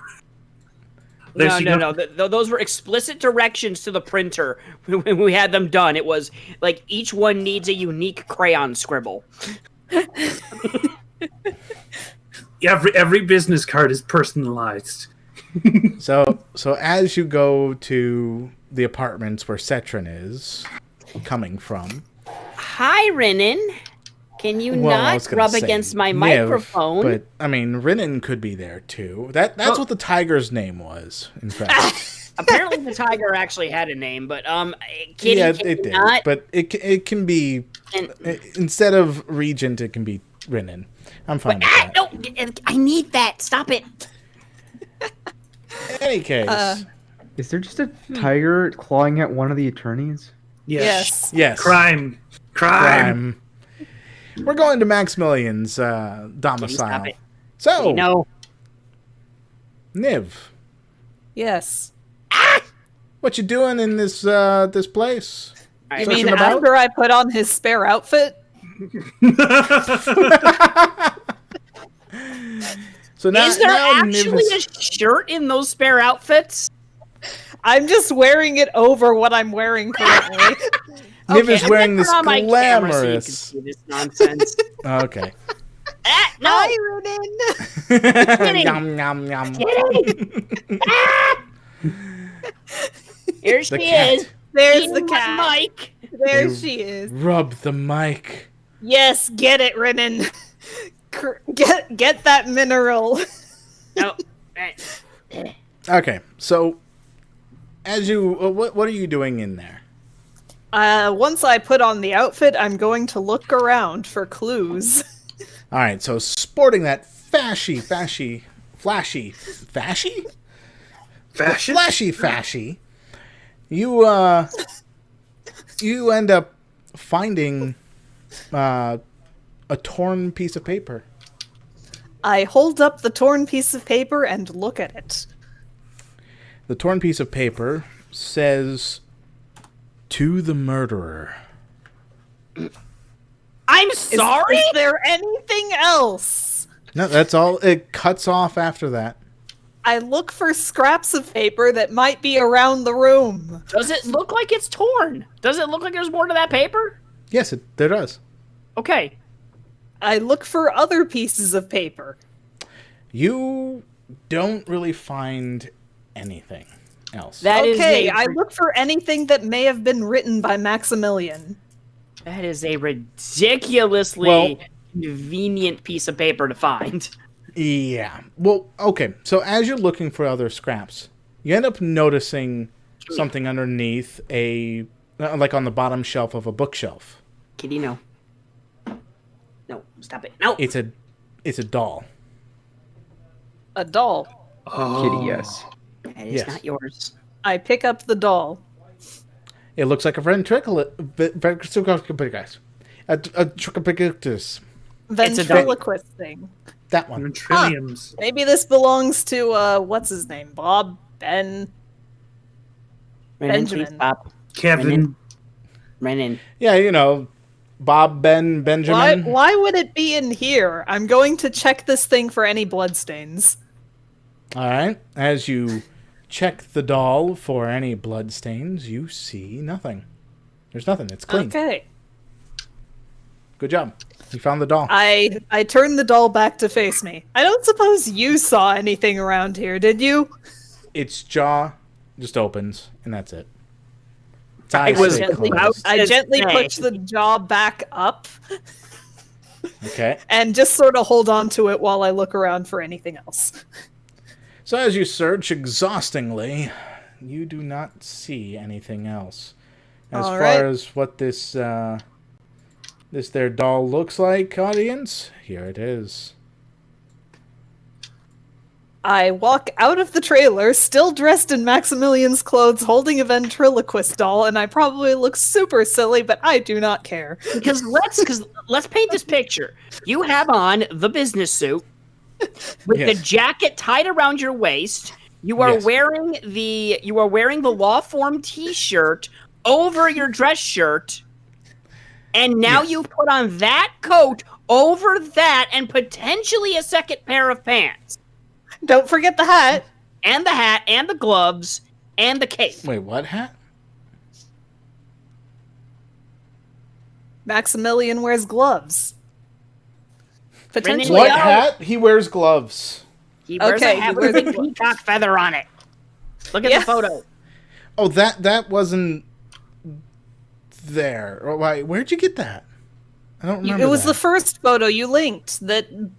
No. Those were explicit directions to the printer when we had them done. It was like each one needs a unique crayon scribble.
Every business card is personalized.
So as you go to the apartments where Setrin is coming from.
Hi, Renan. Can you
Well, I
not
was gonna
rub
say
against my
Niv,
microphone?
But I mean, Renan could be there too. That's what the tiger's name was. In fact,
Apparently, the tiger actually had a name, but Kitty
yeah,
can
it did.
not.
But it can be instead of Regent, it can be Renan. I'm fine with that.
No, I need that. Stop it.
In any case,
Is there just a tiger clawing at one of the attorneys?
Yes.
yes,
Crime.
We're going to Maximilian's
Stop
domicile.
it.
So,
No.
Niv,
Yes.
what you doing in this this place?
Alright.
You
Searching
mean
about?
after I put on his spare outfit?
So now,
Is there
now Niv
actually
is-
a shirt in those spare outfits?
I'm just wearing it over what I'm wearing currently.
Niv
Okay,
is
I'm
wearing
gonna
this
turn on my camera so you can
glamorous.
see this nonsense.
Okay.
No!
Hi, Ronan.
Yum yum yum.
Here she
The cat.
is.
There's
eating
the
my
cat.
mic.
There
You-
she is.
Rub the mic.
Yes, get it, Ronan. Get that mineral.
No. Alright.
Okay, so as you, what are you doing in there?
Once I put on the outfit, I'm going to look around for clues.
All right, so sporting that fashy, you end up finding a torn piece of paper.
I hold up the torn piece of paper and look at it.
The torn piece of paper says, "To the murderer."
I'm
Is-
sorry?
Is there anything else?
No, that's all. It cuts off after that.
I look for scraps of paper that might be around the room.
Does it look like it's torn? Does it look like there's more to that paper?
Yes, there does.
Okay.
I look for other pieces of paper.
You don't really find anything else.
That is
Okay,
a
I look for anything that may have been written by Maximilian.
that is a ridiculously
Well-
convenient piece of paper to find.
Yeah. Well, okay. So as you're looking for other scraps, you end up noticing something underneath like on the bottom shelf of a bookshelf.
Kitty, no. No, stop it. No.
It's a doll.
A doll.
Kitty, yes.
That is
yes.
not yours.
I pick up the doll.
It looks like a ventriloquist.
Ventriloquist thing.
That one.
Ventriliums.
Maybe this belongs to, what's his name? Bob? Ben?
Renan,
Benjamin.
please stop.
Kevin.
Renan.
Yeah, Bob, Benjamin.
Why would it be in here? I'm going to check this thing for any bloodstains.
All right. As you check the doll for any bloodstains, you see nothing. There's nothing. It's clean.
Okay.
Good job. You found the doll.
I turn the doll back to face me. I don't suppose you saw anything around here, did you?
Its jaw just opens, and that's it. Its
I
eyes
was
stay
gently
closed.
I gently
say.
push the jaw back up
Okay.
and just sort of hold on to it while I look around for anything else.
So as you search exhaustingly, you do not see anything else. As
All
far
right.
as what this their doll looks like, audience, here it is.
I walk out of the trailer, still dressed in Maximilian's clothes, holding a ventriloquist doll, and I probably look super silly, but I do not care.
Because let's paint this picture. You have on the business suit with the
Yes.
jacket tied around your waist. You are
Yes.
wearing the law form T-shirt over your dress shirt, and now
Yes.
you've put on that coat over that, and potentially a second pair of pants,
Don't forget the hat.
and the hat, and the gloves, and the cape.
Wait, what hat?
Maximilian wears gloves. Potentially.
What?
What hat? He wears gloves.
He wears
Okay,
a hat
he
with a
wears-
big peacock feather on it. Look at
Yeah.
the photo.
Oh, that wasn't there. Oh, why? Where'd you get that? I don't remember.
It was
that.
the first photo you linked. The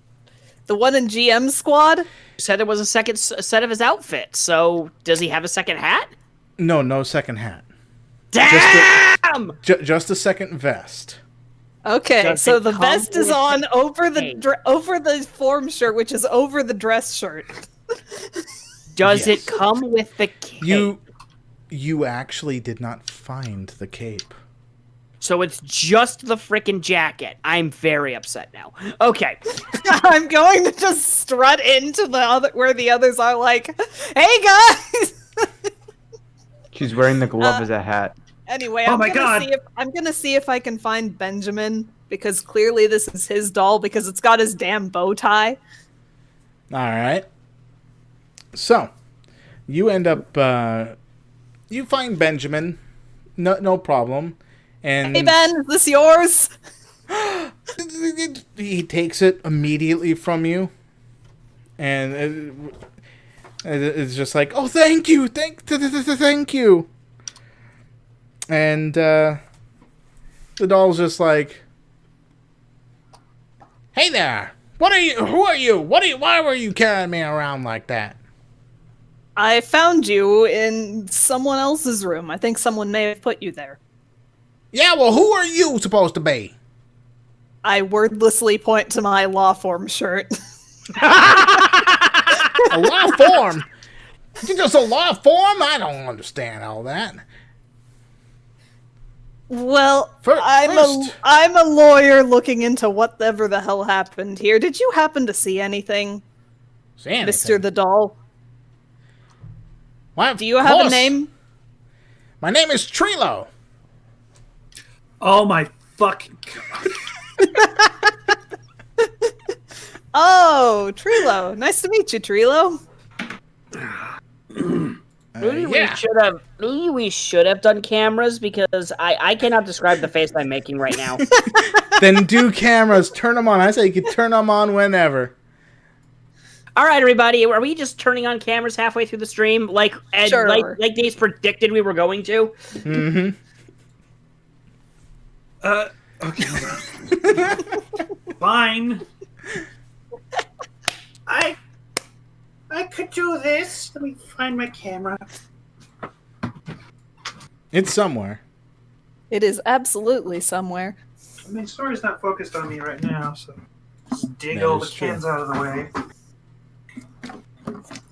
one in GM Squad.
You said there was a second set of his outfit. So does he have a second hat?
No second hat.
Damn!
Just a second vest.
Okay,
Does
so
it
the
come
vest is
with
on over the
cape?
over the form shirt, which is over the dress shirt.
Does
Yes.
it come with the cape?
You actually did not find the cape.
So it's just the frickin' jacket. I'm very upset now. Okay.
I'm going to just strut into the other where the others are like, "Hey guys!"
She's wearing the glove as a hat.
Anyway,
Oh
I'm
my
gonna
God.
I'm gonna see if I can find Benjamin, because clearly this is his doll because it's got his damn bow tie.
All right. So, you end up, you find Benjamin, no problem, and
Hey Ben, is this yours?
he takes it immediately from you, and it's just like, oh, thank you, thank you, and the doll's just like, hey there, what are you? Who are you? Why were you carrying me around like that?
I found you in someone else's room. I think someone may have put you there.
Yeah, well, who are you supposed to be?
I wordlessly point to my law form shirt.
A law form? You just a law form? I don't understand all that.
Well,
First-
I'm a lawyer looking into whatever the hell happened here. Did you happen to see anything,
See anything?
Mr. the Doll?
Why,
Do you
of
have a
course.
name?
My name is Trilo.
Oh my fucking god.
Oh, Trilo. Nice to meet you, Trilo.
Maybe
Yeah.
we should have done cameras because I cannot describe the face I'm making right now.
Then do cameras. Turn them on. I say you can turn them on whenever.
All right, everybody, are we just turning on cameras halfway through the stream, like
Sure.
like Dave's predicted we were going to?
Mm-hmm.
Okay, hold on. Fine. I could do this. Let me find my camera.
It's somewhere.
It is absolutely somewhere.
I mean, story's not focused on me right now, so just dig
That
all the
is true.
cans out of the way.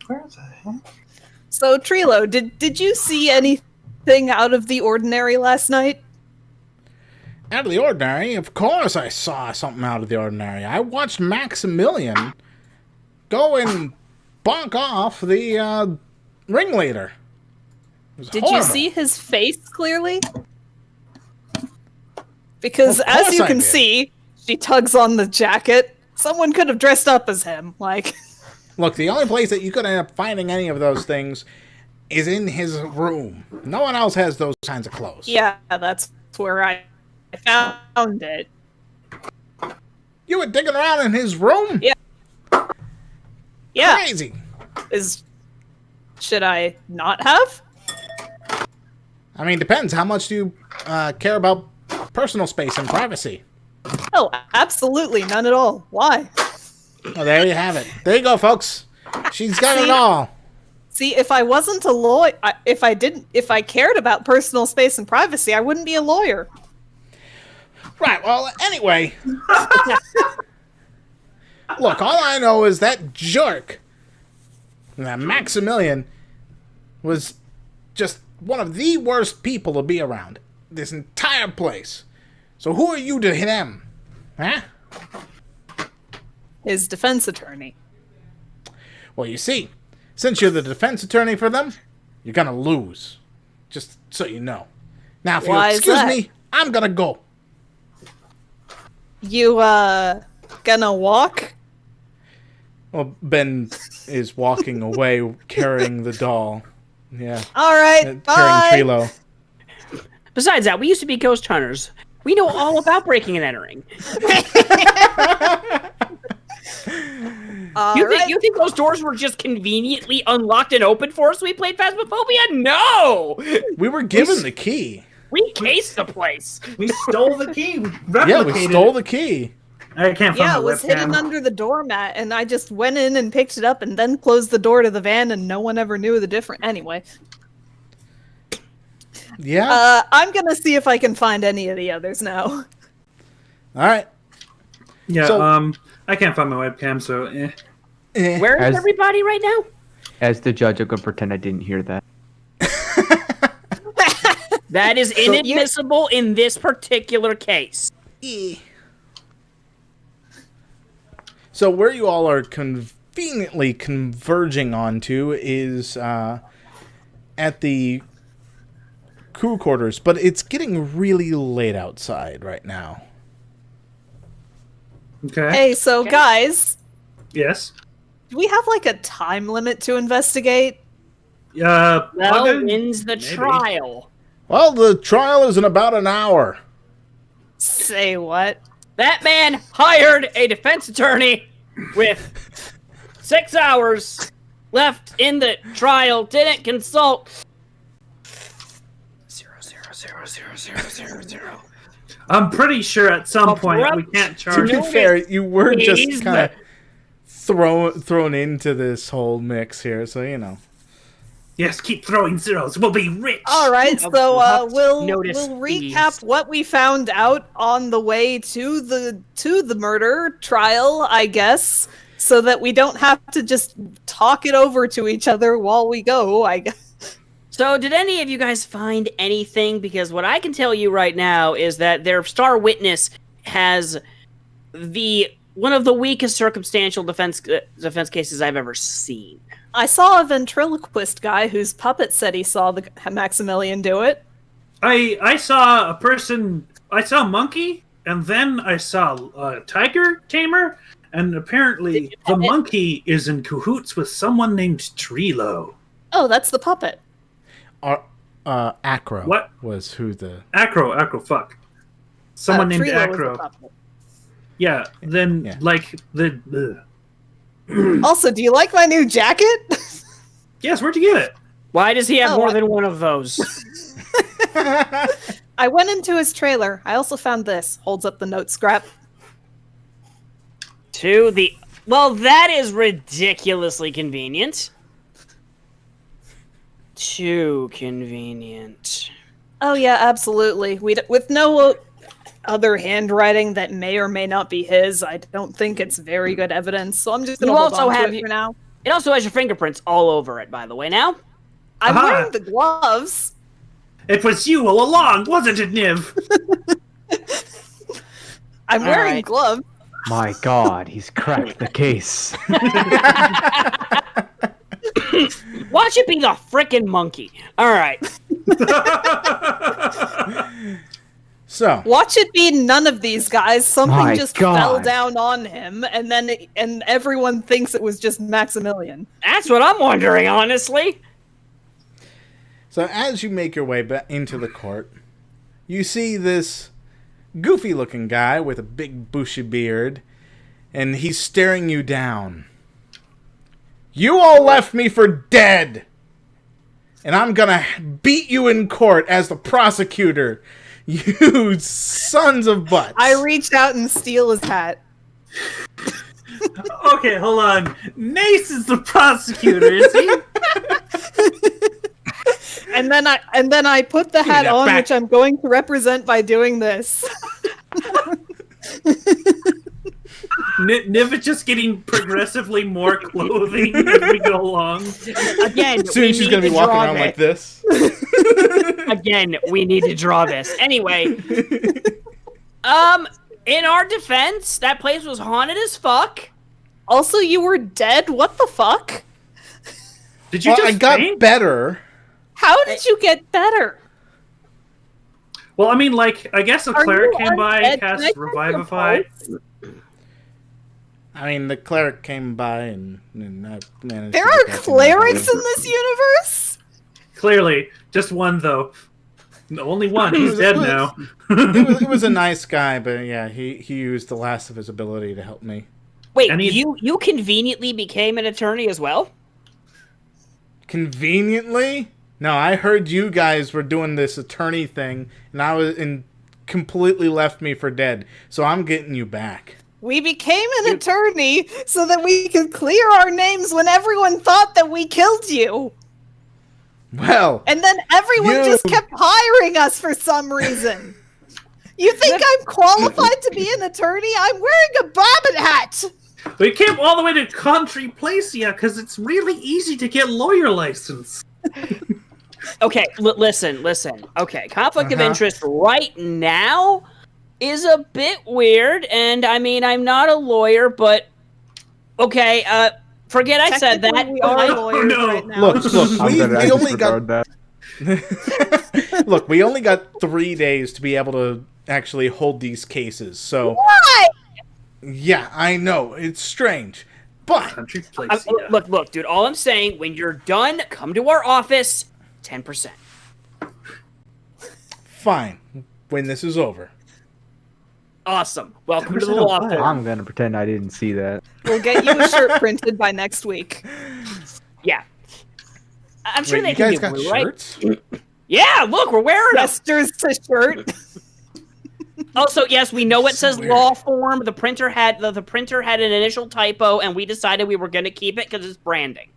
Where the heck?
So, Trilo, did you see anything out of the ordinary last night?
Out of the ordinary? Of course I saw something out of the ordinary. I watched Maximilian go and bonk off the ringleader. It was
Did
horrible.
you see his face clearly? Because
Of
as
course
you
I
can
did.
see, she tugs on the jacket. Someone could have dressed up as him. Like,
Look, the only place that you could end up finding any of those things is in his room. No one else has those kinds of clothes.
yeah, that's where I found it.
You were digging around in his room?
Yeah. Yeah,
Crazy.
should I not have?
I mean, depends. How much do you care about personal space and privacy?
Oh, absolutely none at all. Why?
Oh, there you have it. There you go, folks. She's got it
See?
all.
See, if I wasn't a lawyer, if I cared about personal space and privacy, I wouldn't be a lawyer.
Right, well, anyway. Look, all I know is that jerk, that Maximilian, was just one of the worst people to be around. This entire place. So who are you to him? Huh?
His defense attorney.
Well, you see, since you're the defense attorney for them, you're gonna lose. Just so you know. Now, if you'll
Why is
excuse
that?
me, I'm gonna go.
You, gonna walk?
Well, Ben is walking away carrying the doll. Yeah.
Alright, bye!
Carrying Trilo.
Besides that, we used to be ghost hunters. We know all about breaking and entering. You think those doors were just conveniently unlocked and open for us when we played Phasmophobia? No!
We were given the key.
We cased the place.
We stole the key. We replicated
Yeah, we stole
it.
the key.
I can't find
Yeah,
my
it was
webcam.
hidden under the doormat, and I just went in and picked it up and then closed the door to the van, and no one ever knew the difference. Anyway,
Yeah.
I'm gonna see if I can find any of the others now.
All right.
Yeah,
So-
I can't find my webcam, so
Eh.
Where is
As-
everybody right now?
As the judge, I'm gonna pretend I didn't hear that.
That is inadmissible in this particular case.
So where you all are conveniently converging onto is at the crew quarters, but it's getting really late outside right now.
Okay.
Hey, so guys,
Yes.
do we have like a time limit to investigate?
Well,
Logan?
wins the
Maybe.
trial.
Well, the trial is in about an hour.
Say what?
That man hired a defense attorney with 6 hours left in the trial, didn't consult. 0.0000000.
I'm pretty sure at some point we can't
To
charge.
be fair, you were just
Please.
kind of thrown into this whole mix here, so you know.
Yes, keep throwing zeros. We'll be rich.
All right,
Of
so
what
we'll
notice
recap
these.
what we found out on the way to the murder trial, I guess, so that we don't have to just talk it over to each other while we go. I guess.
So, did any of you guys find anything? Because what I can tell you right now is that their star witness has one of the weakest circumstantial defense cases I've ever seen.
I saw a ventriloquist guy whose puppet said he saw the Maximilian do it.
I saw a person. I saw a monkey, and then I saw a tiger tamer, and apparently the monkey is in cahoots with someone named Trilo.
Oh, that's the puppet.
Acro
What?
was who the...
Acro, fuck. Someone named
Trilo was the
Acro.
puppet.
Yeah, then,
Yeah.
like, the...
Also, do you like my new jacket?
Yes, where'd you get it?
Why does he have
Oh,
more
I-
than one of those?
I went into his trailer. I also found this. Holds up the note scrap.
Well, that is ridiculously convenient. Too convenient.
Oh yeah, absolutely. With no other handwriting that may or may not be his, I don't think it's very good evidence. So I'm just gonna
You
hold
also
on to
have
it
you-
for now.
It also has your fingerprints all over it, by the way, now.
I'm
Aha.
wearing the gloves.
It was you all along, wasn't it, Niv?
I'm
All
wearing
right.
gloves.
My God, he's cracked the case.
Watch it be the frickin' monkey. All right.
So,
Watch it be none of these guys. Something
My
just
God.
fell down on him, and then everyone thinks it was just Maximilian.
That's what I'm wondering, honestly.
so as you make your way back into the court, you see this goofy-looking guy with a big bushy beard, and he's staring you down. You all left me for dead! And I'm gonna beat you in court as the prosecutor. You sons of butts.
I reach out and steal his hat.
Okay, hold on. Nace is the prosecutor, is he?
And then I put the
me
hat
that
on,
back.
which I'm going to represent by doing this.
Niv is just getting progressively more clothing as we go along.
Again,
Soon
we
she's
need
gonna be
to
walking
draw
around like this.
Again, we need to draw this. Anyway, in our defense, that place was haunted as fuck.
Also, you were dead? What the fuck?
Did you
Well,
just
I got
faint?
better.
How did you get better?
Well, I mean, like, I guess a
Are
cleric
you
came by,
undead?
cast
Can I check
Revivify.
your pulse?
I mean, the cleric came by and I managed
There
to
are
get back
clerics
in
in this universe?
Clearly, just one, though. No, only one. He's dead now.
He was a nice guy, but yeah, he used the last of his ability to help me.
Wait,
And he-
you conveniently became an attorney as well?
Conveniently? No, I heard you guys were doing this attorney thing, and completely left me for dead. So I'm getting you back.
We became an attorney so that we could clear our names when everyone thought that we killed you.
Well,
And then everyone
You-
just kept hiring us for some reason. You think I'm qualified to be an attorney? I'm wearing a rabbit hat.
We came all the way to Country Placia because it's really easy to get lawyer license.
Okay, listen. Okay, conflict of
Uh-huh.
interest right now is a bit weird, and I mean, I'm not a lawyer, but okay, forget I said
Technically,
that.
we are
I-
lawyers
no.
right now.
Look,
I'm
we,
gonna
we only
disregard
got
that.
look, we only got 3 days to be able to actually hold these cases. So
Why?
yeah, I know it's strange, but
Country place.
look, dude. All I'm saying, when you're done, come to our office. 10%.
fine. When this is over,
Awesome. Welcome to the
10%
law
of
firm.
I'm gonna pretend I didn't see that.
We'll get you a shirt printed by next week.
Yeah. I'm sure
wait,
they
you
can
guys
be
got
blue, right?
shirts?
Yeah, look, we're wearing them.
Yester's a shirt.
Also, yes, we know it
So
says
weird.
law form. The printer had the printer had an initial typo, and we decided we were going to keep it because it's branding.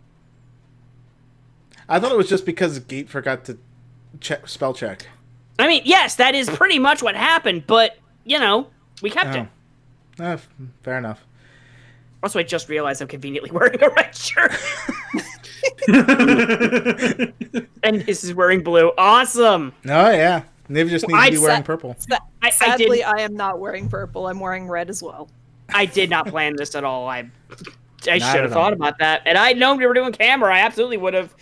I thought it was just because Gate forgot to spell check.
I mean, yes, that is pretty much what happened, but you know, we kept it.
Fair enough.
Also, I just realized I'm conveniently wearing a red shirt, and this is wearing blue. Awesome.
Oh yeah, Niv just needs to be wearing purple.
Sadly, I am not wearing purple. I'm wearing red as well.
I did not plan this at all. I
Not
should have
at
thought
all.
about that. And I'd known we were doing camera. I absolutely would have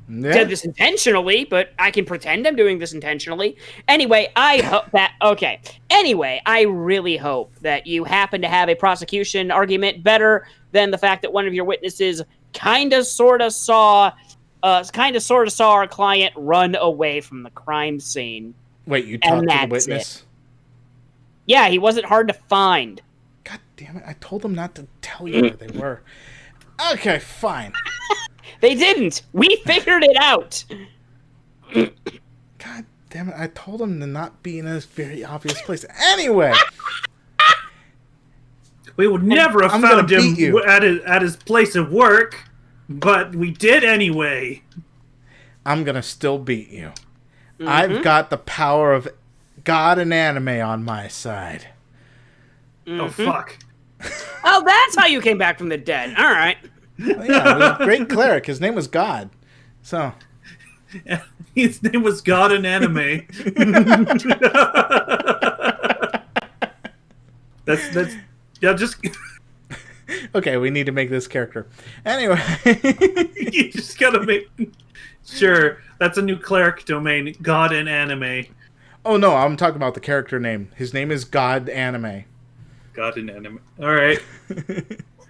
Yeah.
did this intentionally, but I can pretend I'm doing this intentionally. Anyway, I hope that... Okay. Anyway, I really hope that you happen to have a prosecution argument better than the fact that one of your witnesses kind of sort of saw our client run away from the crime scene.
Wait, you
And
talked to the
that's
witness?
Yeah, he wasn't hard to find.
God damn it! I told them not to tell you where they were. Okay, fine.
They didn't. We figured it out.
God damn it! I told them to not be in a very obvious place. Anyway,
We would never have
I'm gonna
found him
beat you.
at his place of work, but we did anyway.
I'm gonna still beat you. I've got the power of God and anime on my side.
Oh fuck!
Oh, that's how you came back from the dead. All right.
Well, yeah, it was a great cleric. His name was God. So
His name was God in anime. that's yeah. Just
okay, we need to make this character. Anyway,
you just gotta make sure that's a new cleric domain. God in anime.
oh no, I'm talking about the character name. His name is God Anime.
God in anime. All right.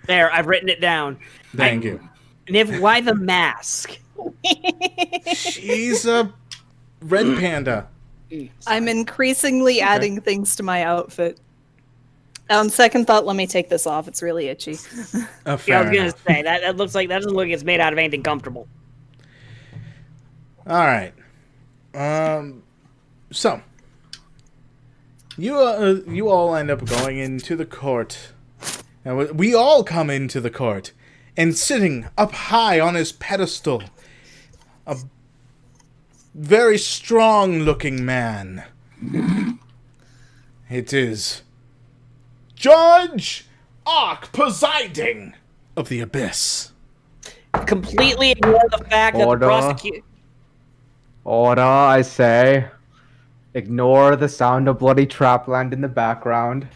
There, I've written it down.
Thank you.
Niv, why the mask?
She's a red panda.
I'm increasingly adding things to my outfit. On second thought, let me take this off. It's really itchy.
Oh,
Yeah, I
fair
was gonna
enough.
say that looks like that doesn't look like it's made out of anything comfortable.
All right. So you all end up going into the court, and we all come into the court, and sitting up high on his pedestal, a very strong-looking man. It is Judge Ark presiding of the Abyss.
Completely ignore the fact that the
Order.
prosecution.
Order, I say. Ignore the sound of bloody trapland in the background.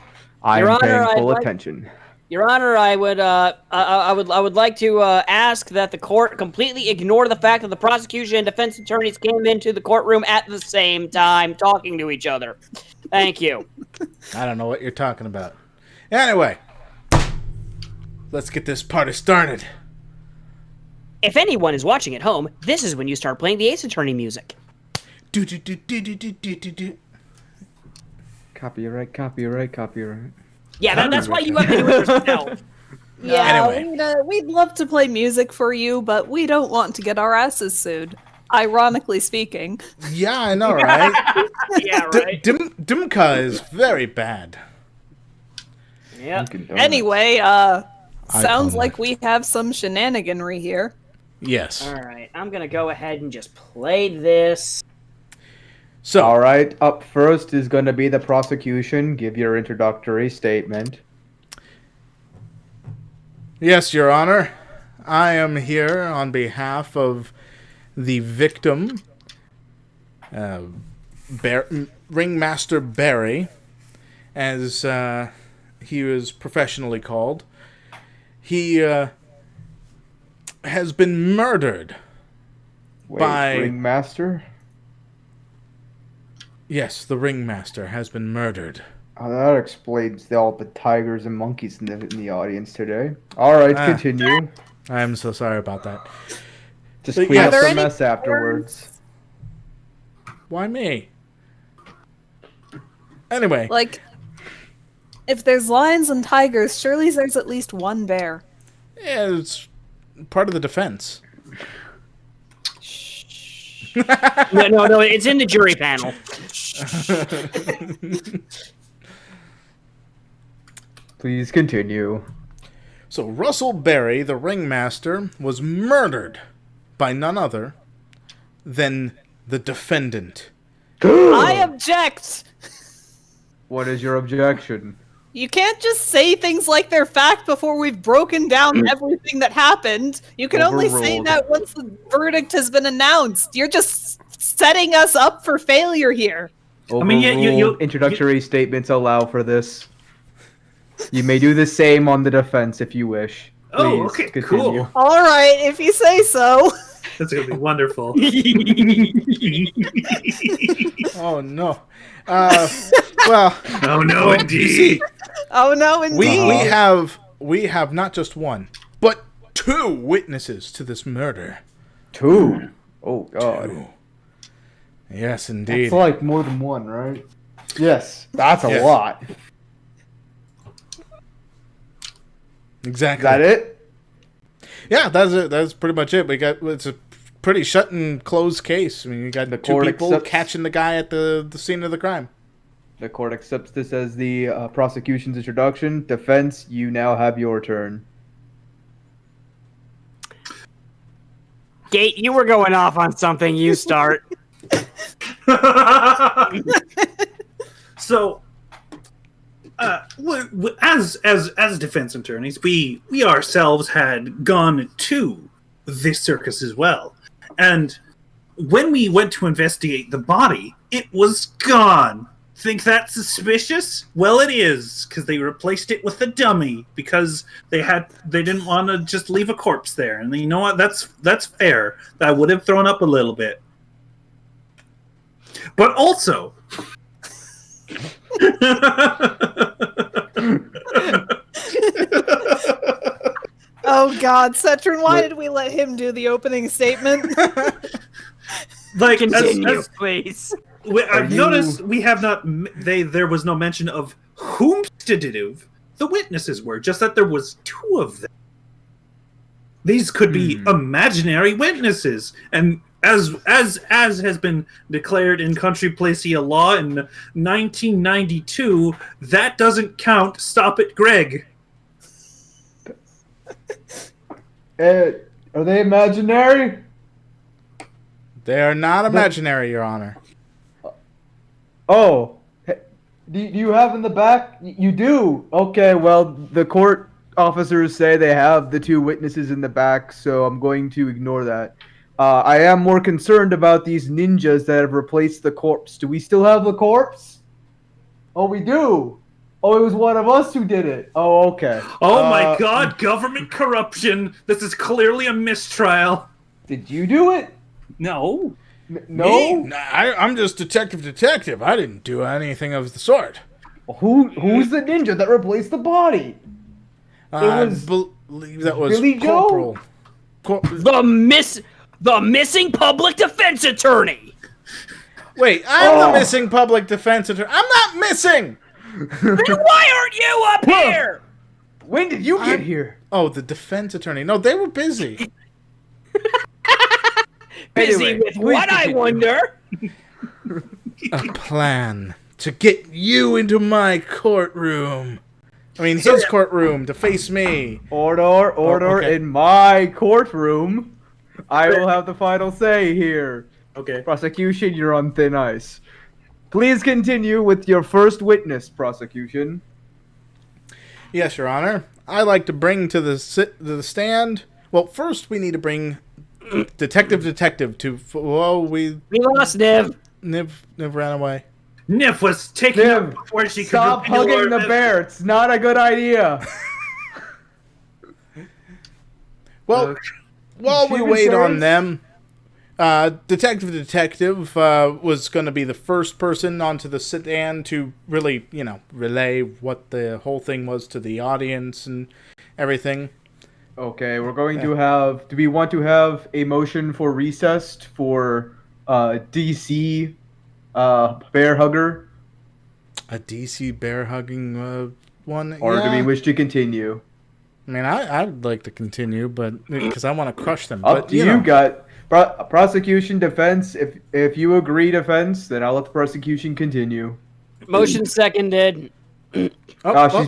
I
Your
am
Honor,
paying
I'd
full
like-
attention.
Your Honor, I would like to ask that the court completely ignore the fact that the prosecution and defense attorneys came into the courtroom at the same time, talking to each other. Thank you.
I don't know what you're talking about. Anyway, let's get this party started.
If anyone is watching at home, this is when you start playing the Ace Attorney music.
Do, do, do, do, do, do, do, do, do.
Copyright, copyright, copyright.
Yeah, that's why you have to do it yourself.
Yeah,
Anyway.
we'd love to play music for you, but we don't want to get our asses sued. Ironically speaking.
Yeah, I know, right?
Yeah, right.
Dimka is very bad.
Yeah.
Dunkin' Donuts.
Anyway,
call
sounds
that.
like we have some shenaniganry here.
Yes.
All right, I'm gonna go ahead and just play this.
So,
All right, up first is going to be the prosecution. Give your introductory statement.
yes, Your Honor, I am here on behalf of the victim, Ringmaster Barry, as he was professionally called. He has been murdered by...
Ringmaster?
Yes, the Ringmaster has been murdered.
Oh, that explains all the tigers and monkeys in the audience today. Alright, continue.
I'm so sorry about that.
Just clean
Are
up
there
the
any
mess afterwards.
Why me? Anyway.
Like, if there's lions and tigers, surely there's at least one bear.
Yeah, it's part of the defense.
No, it's in the jury panel.
Please continue.
So Russell Berry, the ringmaster, was murdered by none other than the defendant.
I object!
What is your objection?
You can't just say things like they're fact before we've broken down everything that happened. You can only say
Overruled.
that once the verdict has been announced. You're just setting us up for failure here.
I mean,
Overruled. Introductory statements allow for this. You may do the same on the defense if you wish. Please
Oh, okay,
continue.
cool.
All right, if you say so.
That's gonna be wonderful.
Oh no. Well,
Oh no,
well,
indeed.
see,
Oh no, indeed.
we have not just one, but two witnesses to this murder.
Two. Oh god.
Two. Yes, indeed.
It's like more than one, right? Yes, that's a
Yes.
lot. Is
Exactly.
that it?
Yeah, that's it. That's pretty much it. It's a pretty shut and closed case. I mean, you got
The
two
court
people
accepts-
catching the guy at the scene of the crime.
The court accepts this as the prosecution's introduction. Defense, you now have your turn.
Gate, you were going off on something. You start.
So, as defense attorneys, we ourselves had gone to this circus as well, and when we went to investigate the body, it was gone. Think that's suspicious? Well, it is, because they replaced it with a dummy because they didn't want to just leave a corpse there, and you know what? That's fair. I would have thrown up a little bit, but also.
Oh god, Setrin, why did we let him do the opening statement?
Like,
Continue, please.
I've
you-
noticed we have not. There was no mention of whomstative the witnesses were. Just that there was two of them. These could be imaginary witnesses, and as has been declared in country placia law in 1992, that doesn't count. Stop it, Greg.
Are they imaginary?
They are not imaginary, Your Honor.
Oh, do you have in the back? You do. Okay, well, the court officers say they have the two witnesses in the back, so I'm going to ignore that. I am more concerned about these ninjas that have replaced the corpse. Do we still have the corpse? Oh, we do. Oh, it was one of us who did it. Oh, okay.
Oh my God! Government corruption. This is clearly a mistrial.
Did you do it?
No.
No.
Me? Nah, I'm just detective. I didn't do anything of the sort.
Who's the ninja that replaced the body?
I
was
believe that was
Billy Joe?
Corporal.
The missing public defense attorney.
Wait, I'm the missing public defense attorney. I'm not missing!
Then why aren't you up here?
When did you get here?
Oh, the defense attorney. No, they were busy.
Busy
Anyway,
with
please
what, I
continue.
wonder?
A plan to get you into my courtroom. I mean, his courtroom to face me.
Order,
okay.
in my courtroom. I will have the final say here.
Okay.
Prosecution, you're on thin ice. Please continue with your first witness, prosecution.
Yes, Your Honor. I like to bring to the stand. Well, first we need to bring Detective to. Well,
We lost Niv.
Niv ran away.
Niv was taken
Niv,
up before she could
stop
reveal
hugging
her
the bear. It's not a good idea.
Well, while we
She
wait on
returns-
them, Detective was going to be the first person onto the stand to really, relay what the whole thing was to the audience and everything.
Okay, we're going to have. Do we want to have a motion for recessed for DC bear hugger,
A DC bear hugging one,
or do we
yeah.
wish to continue?
I mean, I'd like to continue, but because I want to crush them.
Up
But
to you. Got prosecution, defense. If you agree defense, then I'll let the prosecution continue.
Motion seconded.
She's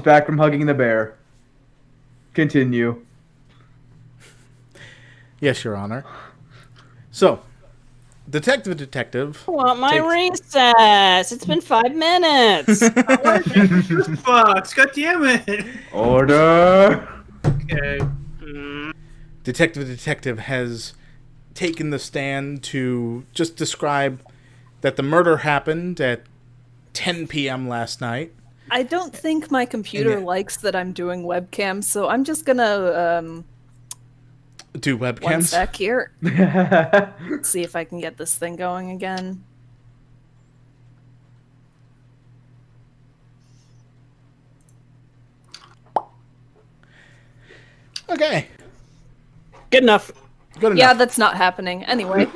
back from hugging the bear. Continue.
Yes, Your Honor. So, Detective.
I want my
takes-
recess. It's been 5 minutes.
Fox. God damn it.
Order.
Okay.
Detective has taken the stand to just describe that the murder happened at 10 p.m. last night.
I don't think my computer likes that I'm doing webcam, so I'm just gonna
Do
one
webcams?
sec here. Let's see if I can get this thing going again.
Okay.
Good enough.
Good enough.
Yeah, that's not happening. Anyway,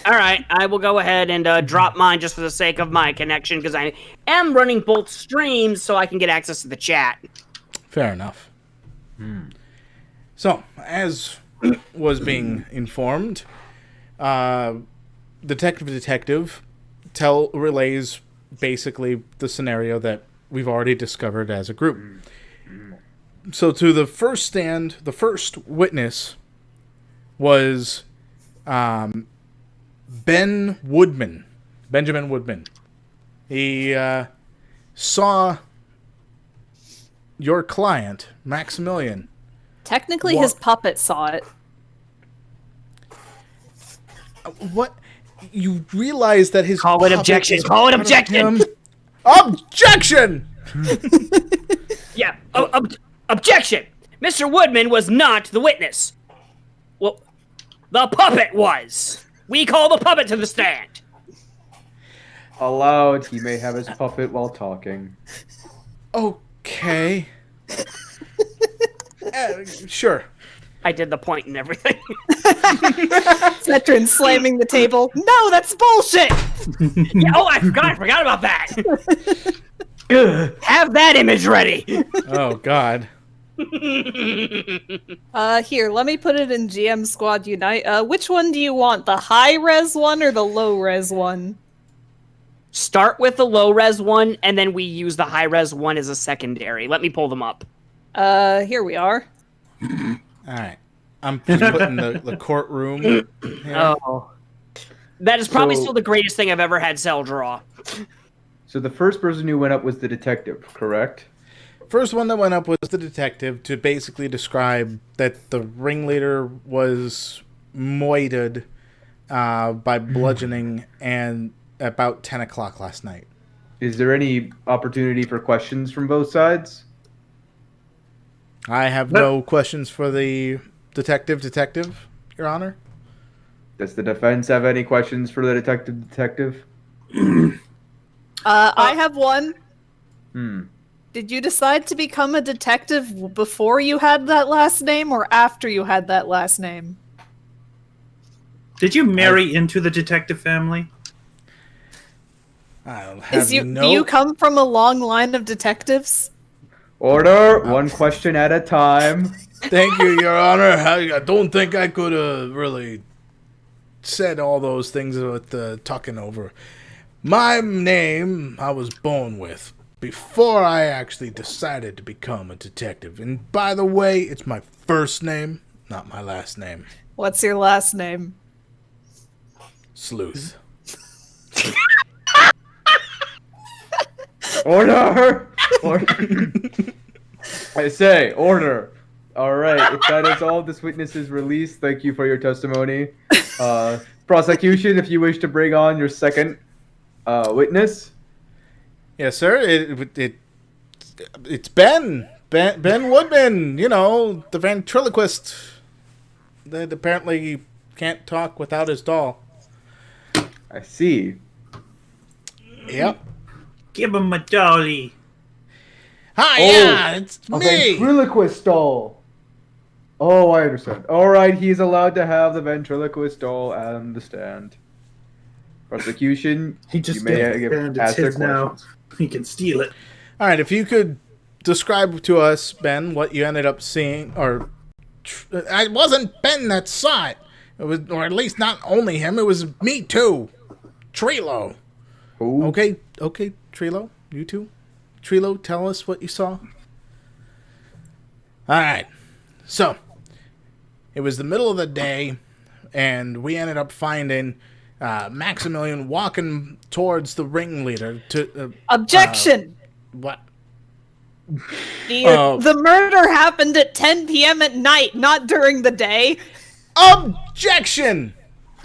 All right, I will go ahead and drop mine just for the sake of my connection because I am running both streams so I can get access to the chat.
Fair enough. So, as was being informed, Detective relays basically the scenario that we've already discovered as a group. So, to the first stand, the first witness was Benjamin Woodman. He saw your client, Maximilian.
technically his puppet saw it.
What? You realize that his
Call it
puppet
objection.
is
Call it
part of
objection.
him? Objection!
Yeah, objection! Mr. Woodman was not the witness. Well, the puppet was. We call the puppet to the stand.
Allowed. He may have his puppet while talking.
Okay. Sure.
I did the point and everything.
Setrin slamming the table. No, that's bullshit!
Yeah, oh, I forgot about that. Have that image ready.
Oh, God.
Here, let me put it in GM Squad Unite. Which one do you want? The high res one or the low res one?
Start with the low res one, and then we use the high res one as a secondary. Let me pull them up.
Here we are.
All right. I'm just putting the courtroom here.
Oh. That is probably
So-
still the greatest thing I've ever had Cell draw.
So the first person who went up was the detective, correct?
First one that went up was the detective to basically describe that the ringleader was moited by bludgeoning and about 10 o'clock last night.
Is there any opportunity for questions from both sides?
I have no questions for the detective, Your Honor.
Does the defense have any questions for the detective?
I have one.
Hmm.
Did you decide to become a detective before you had that last name or after you had that last name?
Did you marry into the detective family?
I'll have
Do
no...
you come from a long line of detectives?
Order! One question at a time.
Thank you, Your Honor. I don't think I could have really said all those things with the talking over. My name I was born with before I actually decided to become a detective. And by the way, it's my first name, not my last name.
What's your last name?
Sleuth.
Order! Order! I say, order! Alright, if that is all, this witness is released. Thank you for your testimony. Prosecution, if you wish to bring on your second Witness?
Yes, sir. It's Ben Woodman. You know, the ventriloquist that apparently can't talk without his doll.
I see.
Yep.
Give him a dolly.
Hi,
Oh,
yeah, it's
A
me.
ventriloquist doll. Oh, I understand. Alright, he's allowed to have the ventriloquist doll on the stand. Prosecution,
He just
you may
it's
ask their
his now.
questions.
He can steal it.
All right, if you could describe to us, Ben, what you ended up seeing, or it wasn't Ben that saw it. It was, or at least not only him. It was me too, Trilo.
Who?
Okay, Trilo, you too. Trilo, tell us what you saw. All right, so it was the middle of the day, and we ended up finding Maximilian walking towards the ringleader to
Objection!
what?
The murder happened at 10 p.m. at night, not during the day.
Objection!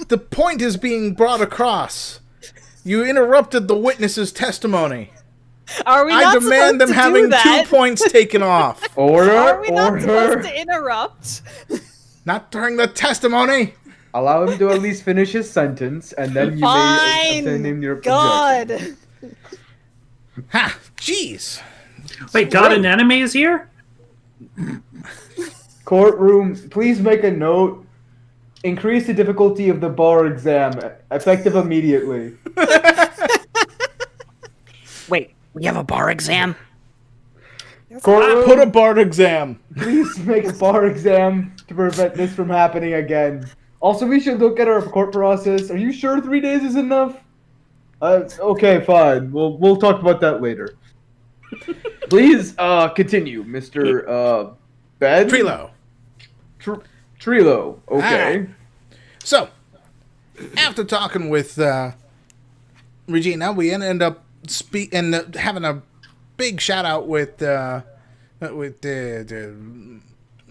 The point is being brought across. You interrupted the witness's testimony.
Are we
I
not
demand them
supposed to
having
do that?
2 points taken off.
Order!
Are we not supposed
Order!
to interrupt?
Not during the testimony.
Allow him to at least finish his sentence, and then you may obtain
Fine!
your objection.
God!
Ha! Jeez.
Wait, God and Anime is here?
Courtroom, please make a note. Increase the difficulty of the bar exam, effective immediately.
Wait, we have a bar exam?
Courtroom,
Put a bar exam.
please make a bar exam to prevent this from happening again. Also, we should look at our court process. Are you sure 3 days is enough? Okay, fine. We'll talk about that later. Please, continue, Mr. Ben?
Trilo.
Trilo, okay.
Alright. So, after talking with Regina, we ended up having a big shout out with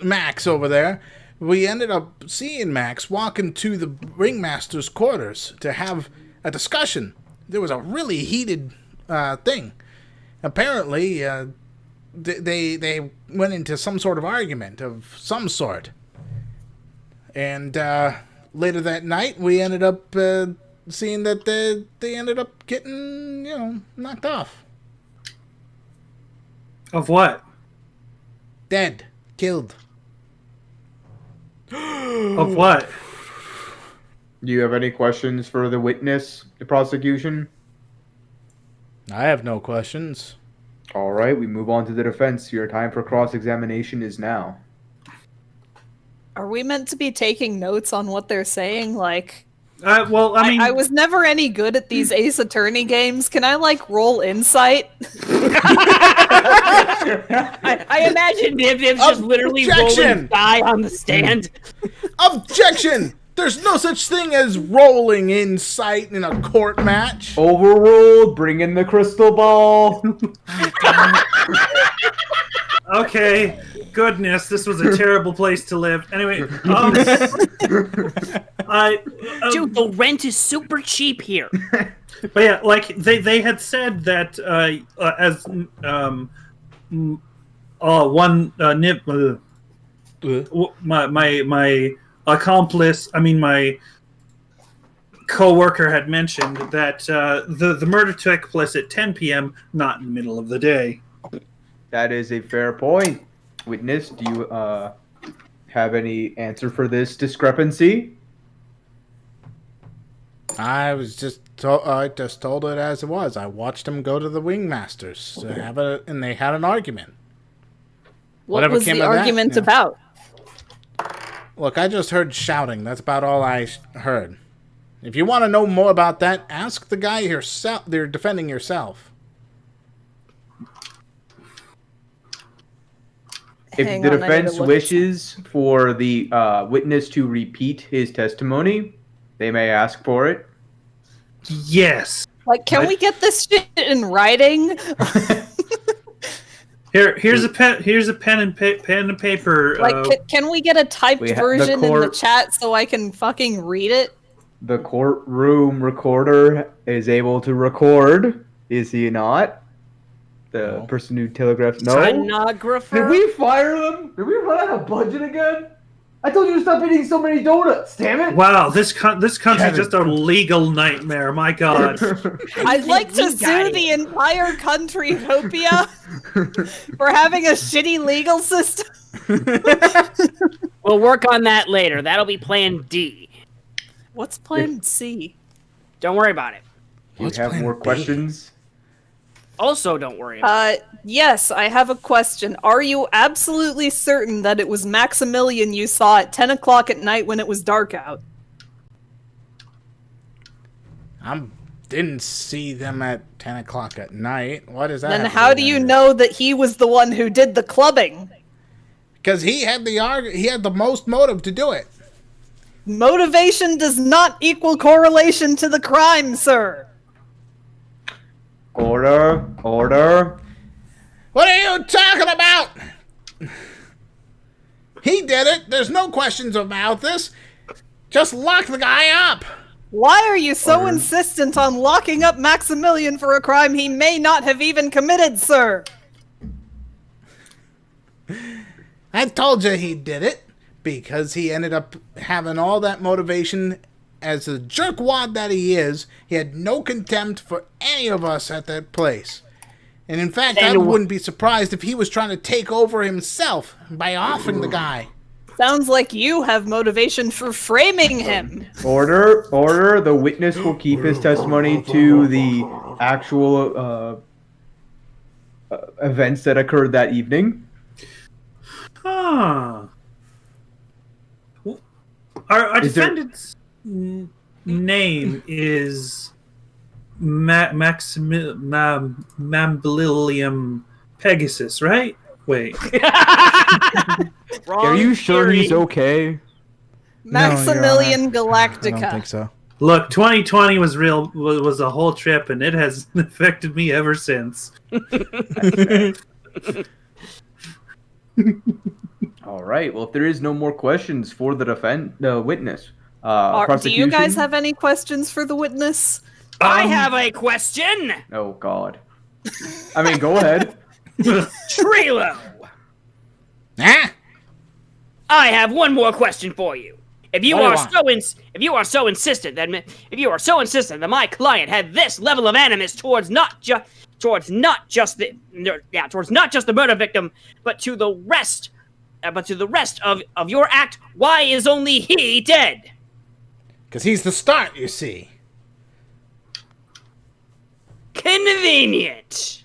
Max over there. We ended up seeing Max walking to the ringmaster's quarters to have a discussion. There was a really heated thing. Apparently, they went into some sort of argument of some sort. And later that night, we ended up seeing that they ended up getting, knocked off.
Of what?
Dead. Killed.
Of what?
Do you have any questions for the witness, the prosecution?
I have no questions.
All right, we move on to the defense. Your time for cross-examination is now.
Are we meant to be taking notes on what they're saying? Like,
Well, I mean...
I was never any good at these Ace Attorney games. Can I, roll insight?
I imagine Niv's just literally
Objection!
rolling die on the stand.
Objection! There's no such thing as rolling insight in a court match.
Overruled. Bring in the crystal ball.
Okay, goodness, this was a terrible place to live. Anyway,
Dude, the rent is super cheap here.
But yeah, they had said that as one Niv, my accomplice, my co-worker had mentioned that the murder took place at 10 p.m., not in the middle of the day.
That is a fair point. Witness, do you have any answer for this discrepancy?
I was just told it as it was. I watched him go to the wingmasters to have and they had an argument.
What
Whatever
was
came
the
of that,
argument
yeah.
about?
Look, I just heard shouting. That's about all I heard. If you want to know more about that, ask the guy yourself. They're defending yourself.
If
Hang
the
on, I need to
defense
look at
wishes for the witness to repeat his testimony, they may ask for it.
Yes.
Can we get this shit in writing?
Here's a pen. Here's a pen and paper.
Can we get a typed
the
version in the
court-
chat so I can fucking read it?
the courtroom recorder is able to record, is he not? The person who telegraphed. No.
Stenographer?
Did we fire them? Did we run out of budget again? I told you to stop eating so many donuts. Damn it!
Wow, this country's just a legal nightmare. My God.
I'd like to sue the entire country, Hopia, for having a shitty legal system.
We'll work on that later. That'll be Plan D.
What's Plan C?
Don't worry about it.
You have more questions?
Also, don't worry about it.
Yes, I have a question. Are you absolutely certain that it was Maximilian you saw at 10 o'clock at night when it was dark out?
I didn't see them at 10 o'clock at night. What is that?
Then how do you know that he was the one who did the clubbing?
Because he had the most motive to do it.
Motivation does not equal correlation to the crime, sir.
Order.
What are you talking about? He did it. There's no questions about this. Just lock the guy up.
Why are you so insistent on locking up Maximilian for a crime he may not have even committed, sir?
I told you he did it because he ended up having all that motivation. As a jerkwad that he is, he had no contempt for any of us at that place. And in fact, I wouldn't be surprised if he was trying to take over himself by offing the guy.
Sounds like you have motivation for framing him.
Order. The witness will keep his testimony to the actual events that occurred that evening.
Our defendant's name is Mambilium Pegasus, right? Wait.
Are you sure he's okay?
Maximilian Galactica.
I don't think so.
Look, 2020 was a whole trip, and it has affected me ever since.
All right. Well, if there is no more questions for the witness,
do you guys have any questions for the witness?
I have a question.
Oh God. I mean, go ahead.
Trilo.
Ah?
I have one more question for you. If you are so insistent that my client had this level of animus towards not just the murder victim, but to the rest of your act, why is only he dead?
Because he's the start, you see.
Convenient.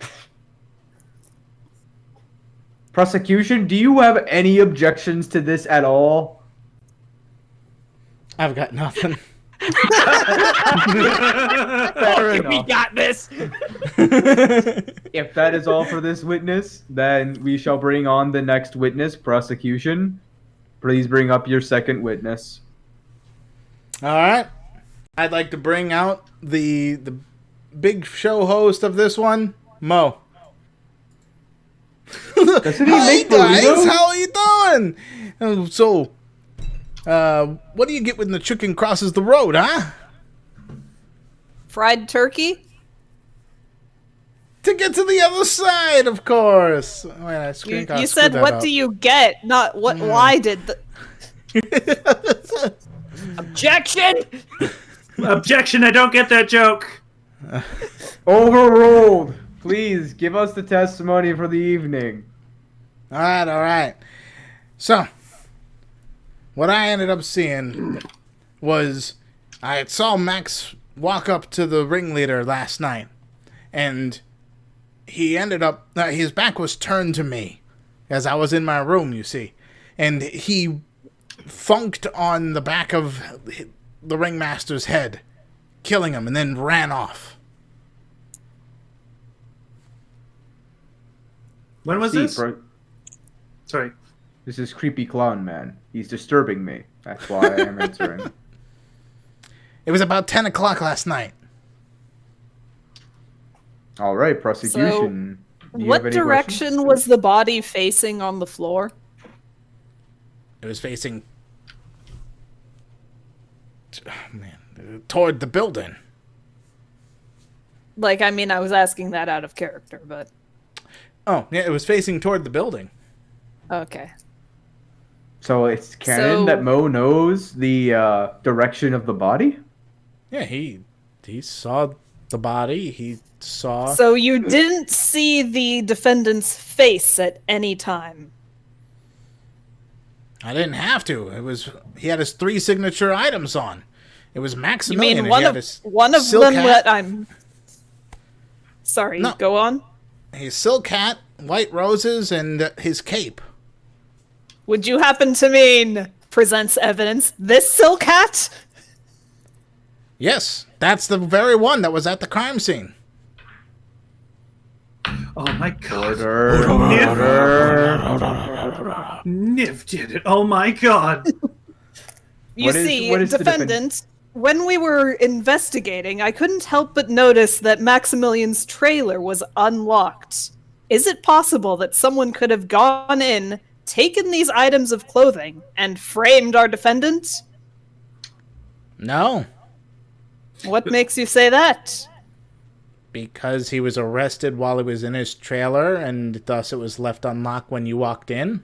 Prosecution, do you have any objections to this at all?
I've got nothing.
Fair
We
enough.
got this.
If that is all for this witness, then we shall bring on the next witness. Prosecution, please bring up your second witness.
All right. I'd like to bring out the big show host of this one, Mo.
Doesn't he make
guys,
burritos?
how are you doing? What do you get when the chicken crosses the road, huh?
Fried turkey?
To get to the other side, of course. Wait, I
You said, what do you get? Not what. Why did the...
Objection.
Objection! I don't get that joke.
Overruled. Please give us the testimony for the evening.
All right. So, what I ended up seeing was I saw Max walk up to the ringleader last night, and he ended up, his back was turned to me as I was in my room, you see, and he thunked on the back of the ringmaster's head, killing him, and then ran off.
When was this? Sorry.
This is creepy clown man. He's disturbing me. That's why I am answering.
It was about 10 o'clock last night.
All right, prosecution. Do you have
What
any
direction
questions?
was the body facing on the floor?
It was facing toward the building.
Like, I mean, I was asking that out of character, but
Oh, yeah, it was facing toward the building.
okay.
So it's canon that Mo knows the direction of the body?
Yeah, he saw the body. He saw.
So you didn't see the defendant's face at any time?
I didn't have to. He had his 3 signature items on. It was
You
Maximilian.
mean
and
one
he had
of
his
one of
silk
them
hat.
that I'm... Sorry,
No.
go on.
His silk hat, white roses, and his cape.
Would you happen to mean presents evidence this silk hat?
Yes, that's the very one that was at the crime scene.
Oh my god.
Order.
Niv did it. Oh my god.
You
What is-
see,
what is the
defendant, when we were investigating, I couldn't help but notice that Maximilian's trailer was unlocked. Is it possible that someone could have gone in, taken these items of clothing, and framed our defendant?
No,
What makes you say that?
because he was arrested while he was in his trailer, and thus it was left unlocked when you walked in.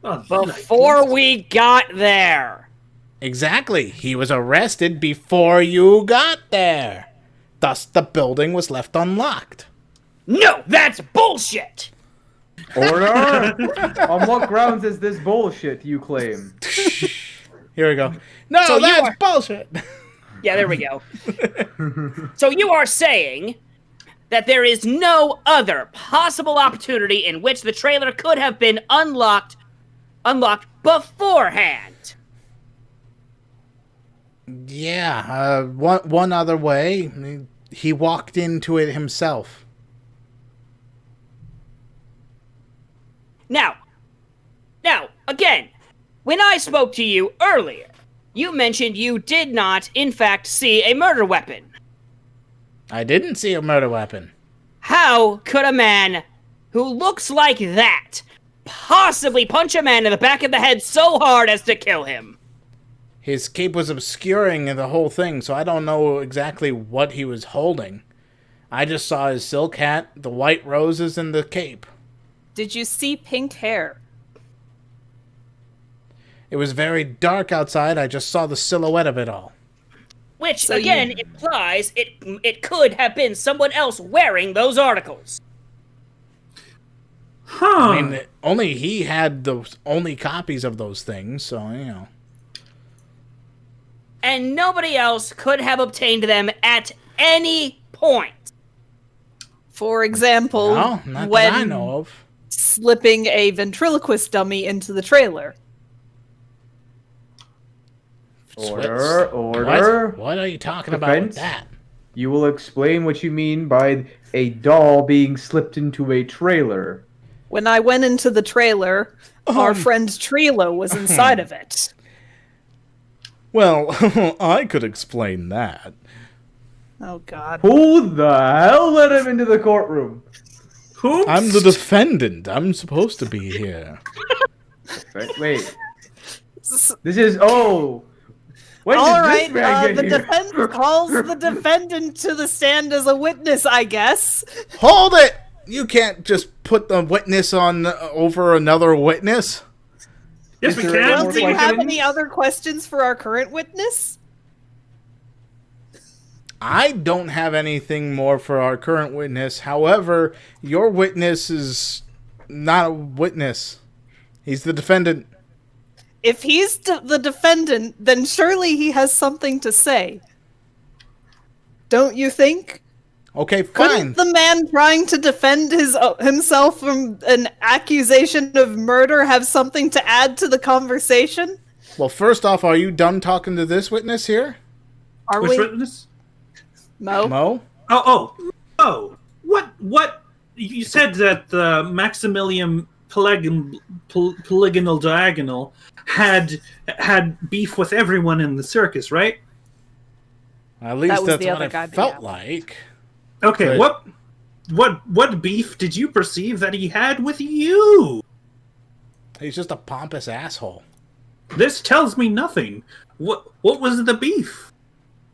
Oh,
Before we got there.
Exactly. He was arrested before you got there. Thus, the building was left unlocked.
No, that's bullshit.
Order? On what grounds is this bullshit you claim?
Here we go. No,
So you
that's
are-
bullshit.
Yeah, there we go. So you are saying that there is no other possible opportunity in which the trailer could have been unlocked beforehand.
Yeah, one other way. He walked into it himself.
Now, again, when I spoke to you earlier, you mentioned you did not, in fact, see a murder weapon.
I didn't see a murder weapon.
How could a man who looks like that possibly punch a man in the back of the head so hard as to kill him?
His cape was obscuring the whole thing, so I don't know exactly what he was holding. I just saw his silk hat, the white roses, and the cape.
Did you see pink hair?
It was very dark outside. I just saw the silhouette of it all.
Which,
So
again, implies it could have been someone else wearing those articles.
Huh.
I mean, only he had the only copies of those things, so, you know.
And nobody else could have obtained them at any point.
For example,
No, not
when
that I know of.
slipping a ventriloquist dummy into the trailer.
Order.
What are you talking about with
Defense?
that?
You will explain what you mean by a doll being slipped into a trailer.
When I went into the trailer, our friend Trilo was inside of it.
Well, I could explain that.
Oh god.
Who the hell let him into the courtroom?
Who?
I'm the defendant. I'm supposed to be here.
Wait. This is When
All
did
right,
this man
the
get here?
defense calls the defendant to the stand as a witness, I guess.
Hold it! You can't just put the witness on over another witness.
Yes, we
Is there
can.
any
Well, do you
more
have
questions?
any other questions for our current witness?
I don't have anything more for our current witness. However, your witness is not a witness. He's the defendant.
If he's the defendant, then surely he has something to say. Don't you think?
Okay,
Couldn't
fine.
the man trying to defend himself from an accusation of murder have something to add to the conversation?
Well, first off, are you done talking to this witness here?
Are
Which
we,
witness?
Mo?
Mo?
Oh. What? You said that Maximilian Polygonal Diagonal had beef with everyone in the circus, right?
At least
was
that's
the
what
other
it
guy,
felt
yeah.
like.
Okay,
But-
what beef did you perceive that he had with you?
He's just a pompous asshole.
This tells me nothing. What was the beef?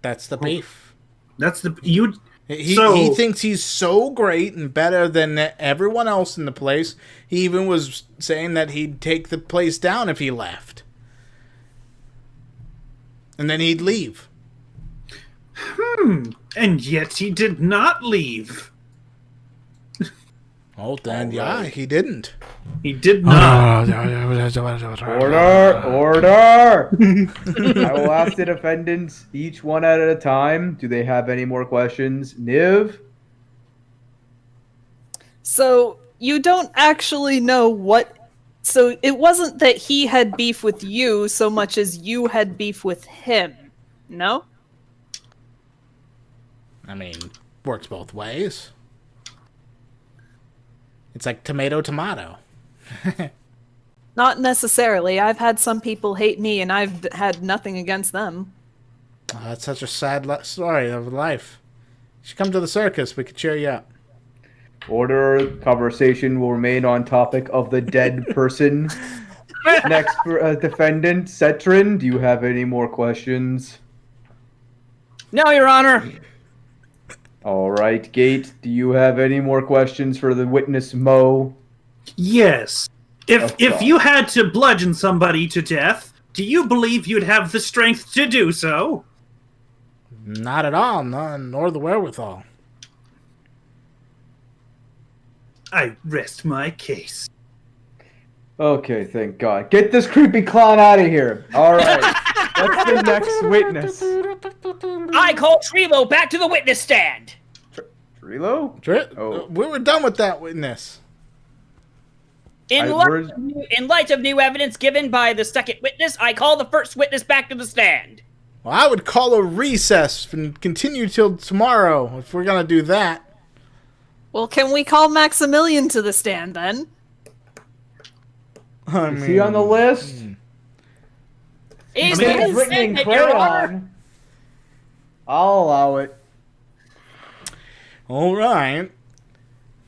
That's the beef.
That's the you.
He thinks he's so great and better than everyone else in the place. He even was saying that he'd take the place down if he left. And then he'd leave.
And yet he did not leave.
Oh, then, yeah, he didn't.
He did not.
Order! I will ask the defendants each one at a time. Do they have any more questions? Niv?
So you don't actually know what. So it wasn't that he had beef with you so much as you had beef with him, no?
I mean, works both ways. It's like tomato.
Not necessarily. I've had some people hate me, and I've had nothing against them.
Oh, that's such a sad story of life. You should come to the circus. We could cheer you up.
Order. Conversation will remain on topic of the dead person. Next defendant, Setrin. Do you have any more questions?
No, Your Honor.
All right, Gate. Do you have any more questions for the witness, Mo?
Yes. If you had to bludgeon somebody to death, do you believe you'd have the strength to do so?
Not at all, nor the wherewithal.
I rest my case.
Okay, thank God. Get this creepy clown out of here. All right. What's the next witness?
I call Trilo back to the witness stand.
Trilo? Oh.
We were done with that witness.
In light of new evidence given by the second witness, I call the first witness back to the stand.
Well, I would call a recess and continue till tomorrow if we're going to do that.
Well, can we call Maximilian to the stand then?
Is he on the list?
He's
It's written in crayon. I'll allow it.
All right.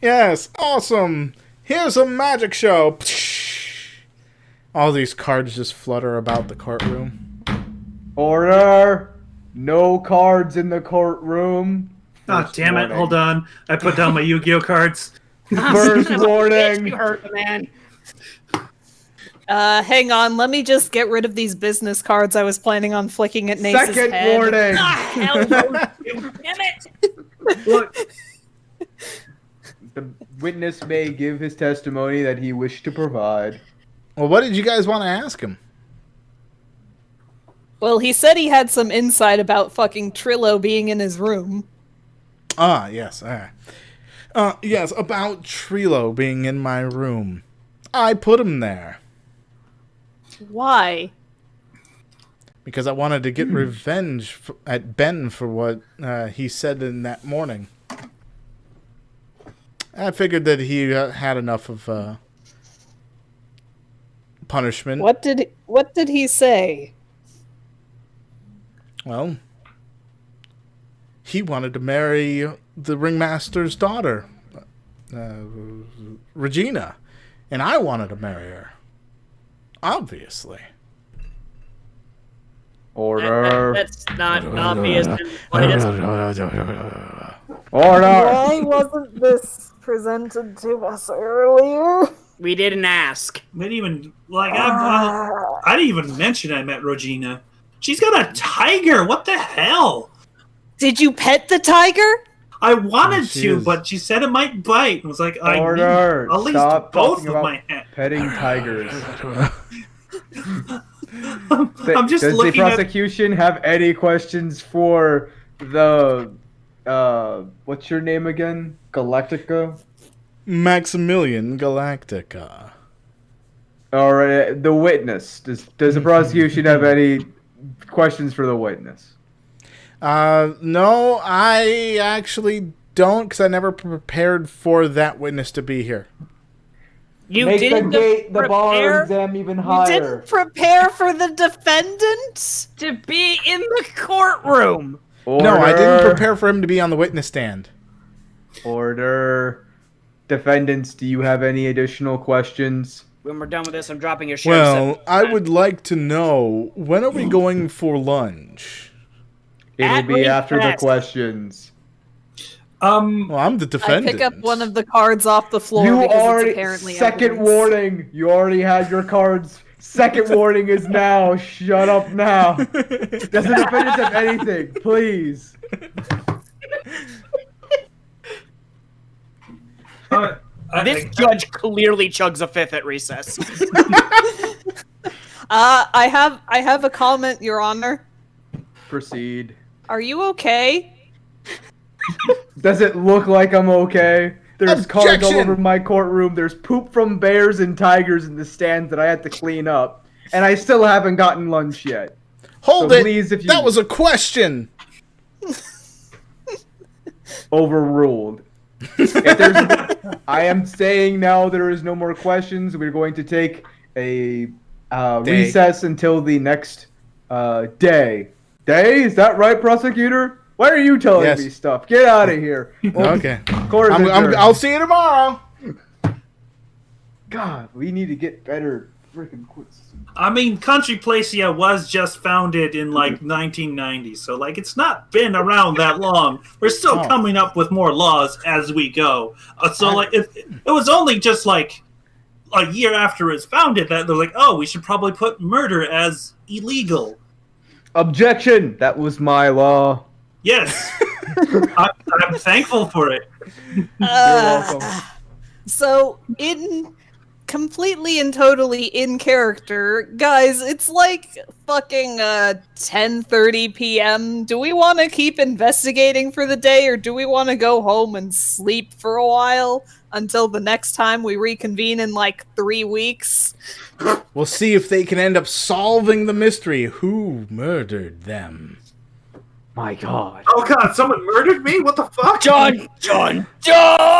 Yes, awesome. Here's a magic show. All these cards just flutter about the courtroom.
Order. No cards in the courtroom.
Oh, damn it. Hold on. I put down my Yu-Gi-Oh cards.
First warning.
You hurt the man.
Hang on. Let me just get rid of these business cards I was planning on flicking at Nace's
Second
head.
warning.
Ah, hell no. Damn it.
Look,
The witness may give his testimony that he wished to provide.
Well, what did you guys want to ask him?
Well, he said he had some insight about fucking Trillo being in his room.
Ah, yes. All right. Yes, about Trilo being in my room. I put him there
Why?
because I wanted to get revenge at Ben for what he said in that morning. I figured that he had enough of punishment.
What did he say?
Well, he wanted to marry the ringmaster's daughter, Regina, and I wanted to marry her. Obviously.
Order.
That's not obvious.
Order.
Why wasn't this presented to us earlier?
We didn't ask.
I didn't even I didn't even mention I met Regina. She's got a tiger. What the hell?
Did you pet the tiger?
I wanted
she
to,
is.
but she said it might bite. I was like, I
Order.
need at least
Stop
both
talking
of
about
my hands.
petting tigers.
I'm just
Does the
looking at.
prosecution have any questions for the what's your name again? Galactica?
Maximilian Galactica.
Or the witness. Does the prosecution have any questions for the witness?
No, I actually don't, because I never prepared for that witness to be here.
You
Make
didn't
the bar
prepare
exam even
You
higher.
didn't prepare for the defendant?
to be in the courtroom.
No, I didn't
Order.
prepare for him to be on the witness stand.
Order. Defendants, do you have any additional questions?
when we're done with this, I'm dropping your share.
Well, I would like to know, when are we going for lunch?
It'll be after the
recess.
questions.
Well, I'm the
I
defendant.
pick up one of the cards off the floor
You
because
already
it's apparently
second
evidence.
warning. You already had your cards. Second warning is now. Shut up now. Doesn't defendant have anything, please.
This judge clearly chugs a fifth at recess.
I have a comment, Your Honor.
Proceed.
Are you okay?
Does it look like I'm okay? There's cards all
Objection!
over my courtroom. There's poop from bears and tigers in the stands that I had to clean up. And I still haven't gotten lunch yet.
Hold
So
it!
please, if you-
That was a question!
Overruled. If there's, I am saying now there is no more questions. We're going to take a recess until the next day. Day? Is that right, prosecutor? Why are you telling
Yes.
me stuff? Get out of here.
Okay.
Court is adjourned.
I'll see you tomorrow.
God, we need to get better freaking courts.
I mean, Country Placia was just founded in like 1990, so like it's not been around that long. We're still coming up with more laws as we go. So like it was only just like a year after it was founded that they're like, oh, we should probably put murder as illegal.
Objection! That was my law.
Yes, I'm thankful for it.
You're welcome.
So, completely and totally in character, guys, it's like fucking 10:30 p.m. Do we want to keep investigating for the day, or do we want to go home and sleep for a while until the next time we reconvene in like 3 weeks?
We'll see if they can end up solving the mystery. Who murdered them?
My God.
Oh God, someone murdered me? What the fuck?
John!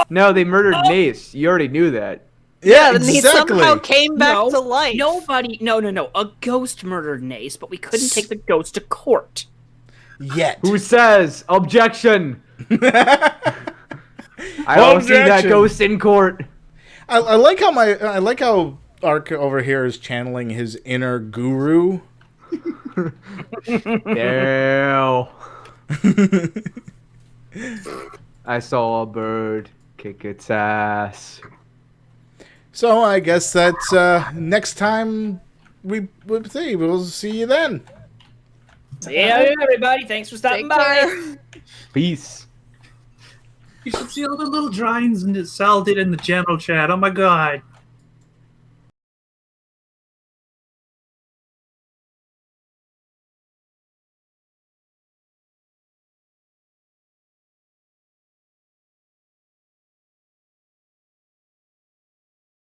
No, they murdered Nace. You already knew that.
Yeah,
and he somehow came back to life.
Nobody. No. A ghost murdered Nace, but we couldn't take the ghost to court.
Yet.
Who says objection? I don't see that
Objection.
ghost in court.
I like how Ark over here is channeling his inner guru.
Damn. I saw a bird kick its ass.
So I guess that's next time we'll see you then.
So yeah, everybody. Thanks for stopping
Take
by.
care.
Peace.
You should see all the little drawings and Sal did in the general chat. Oh my God.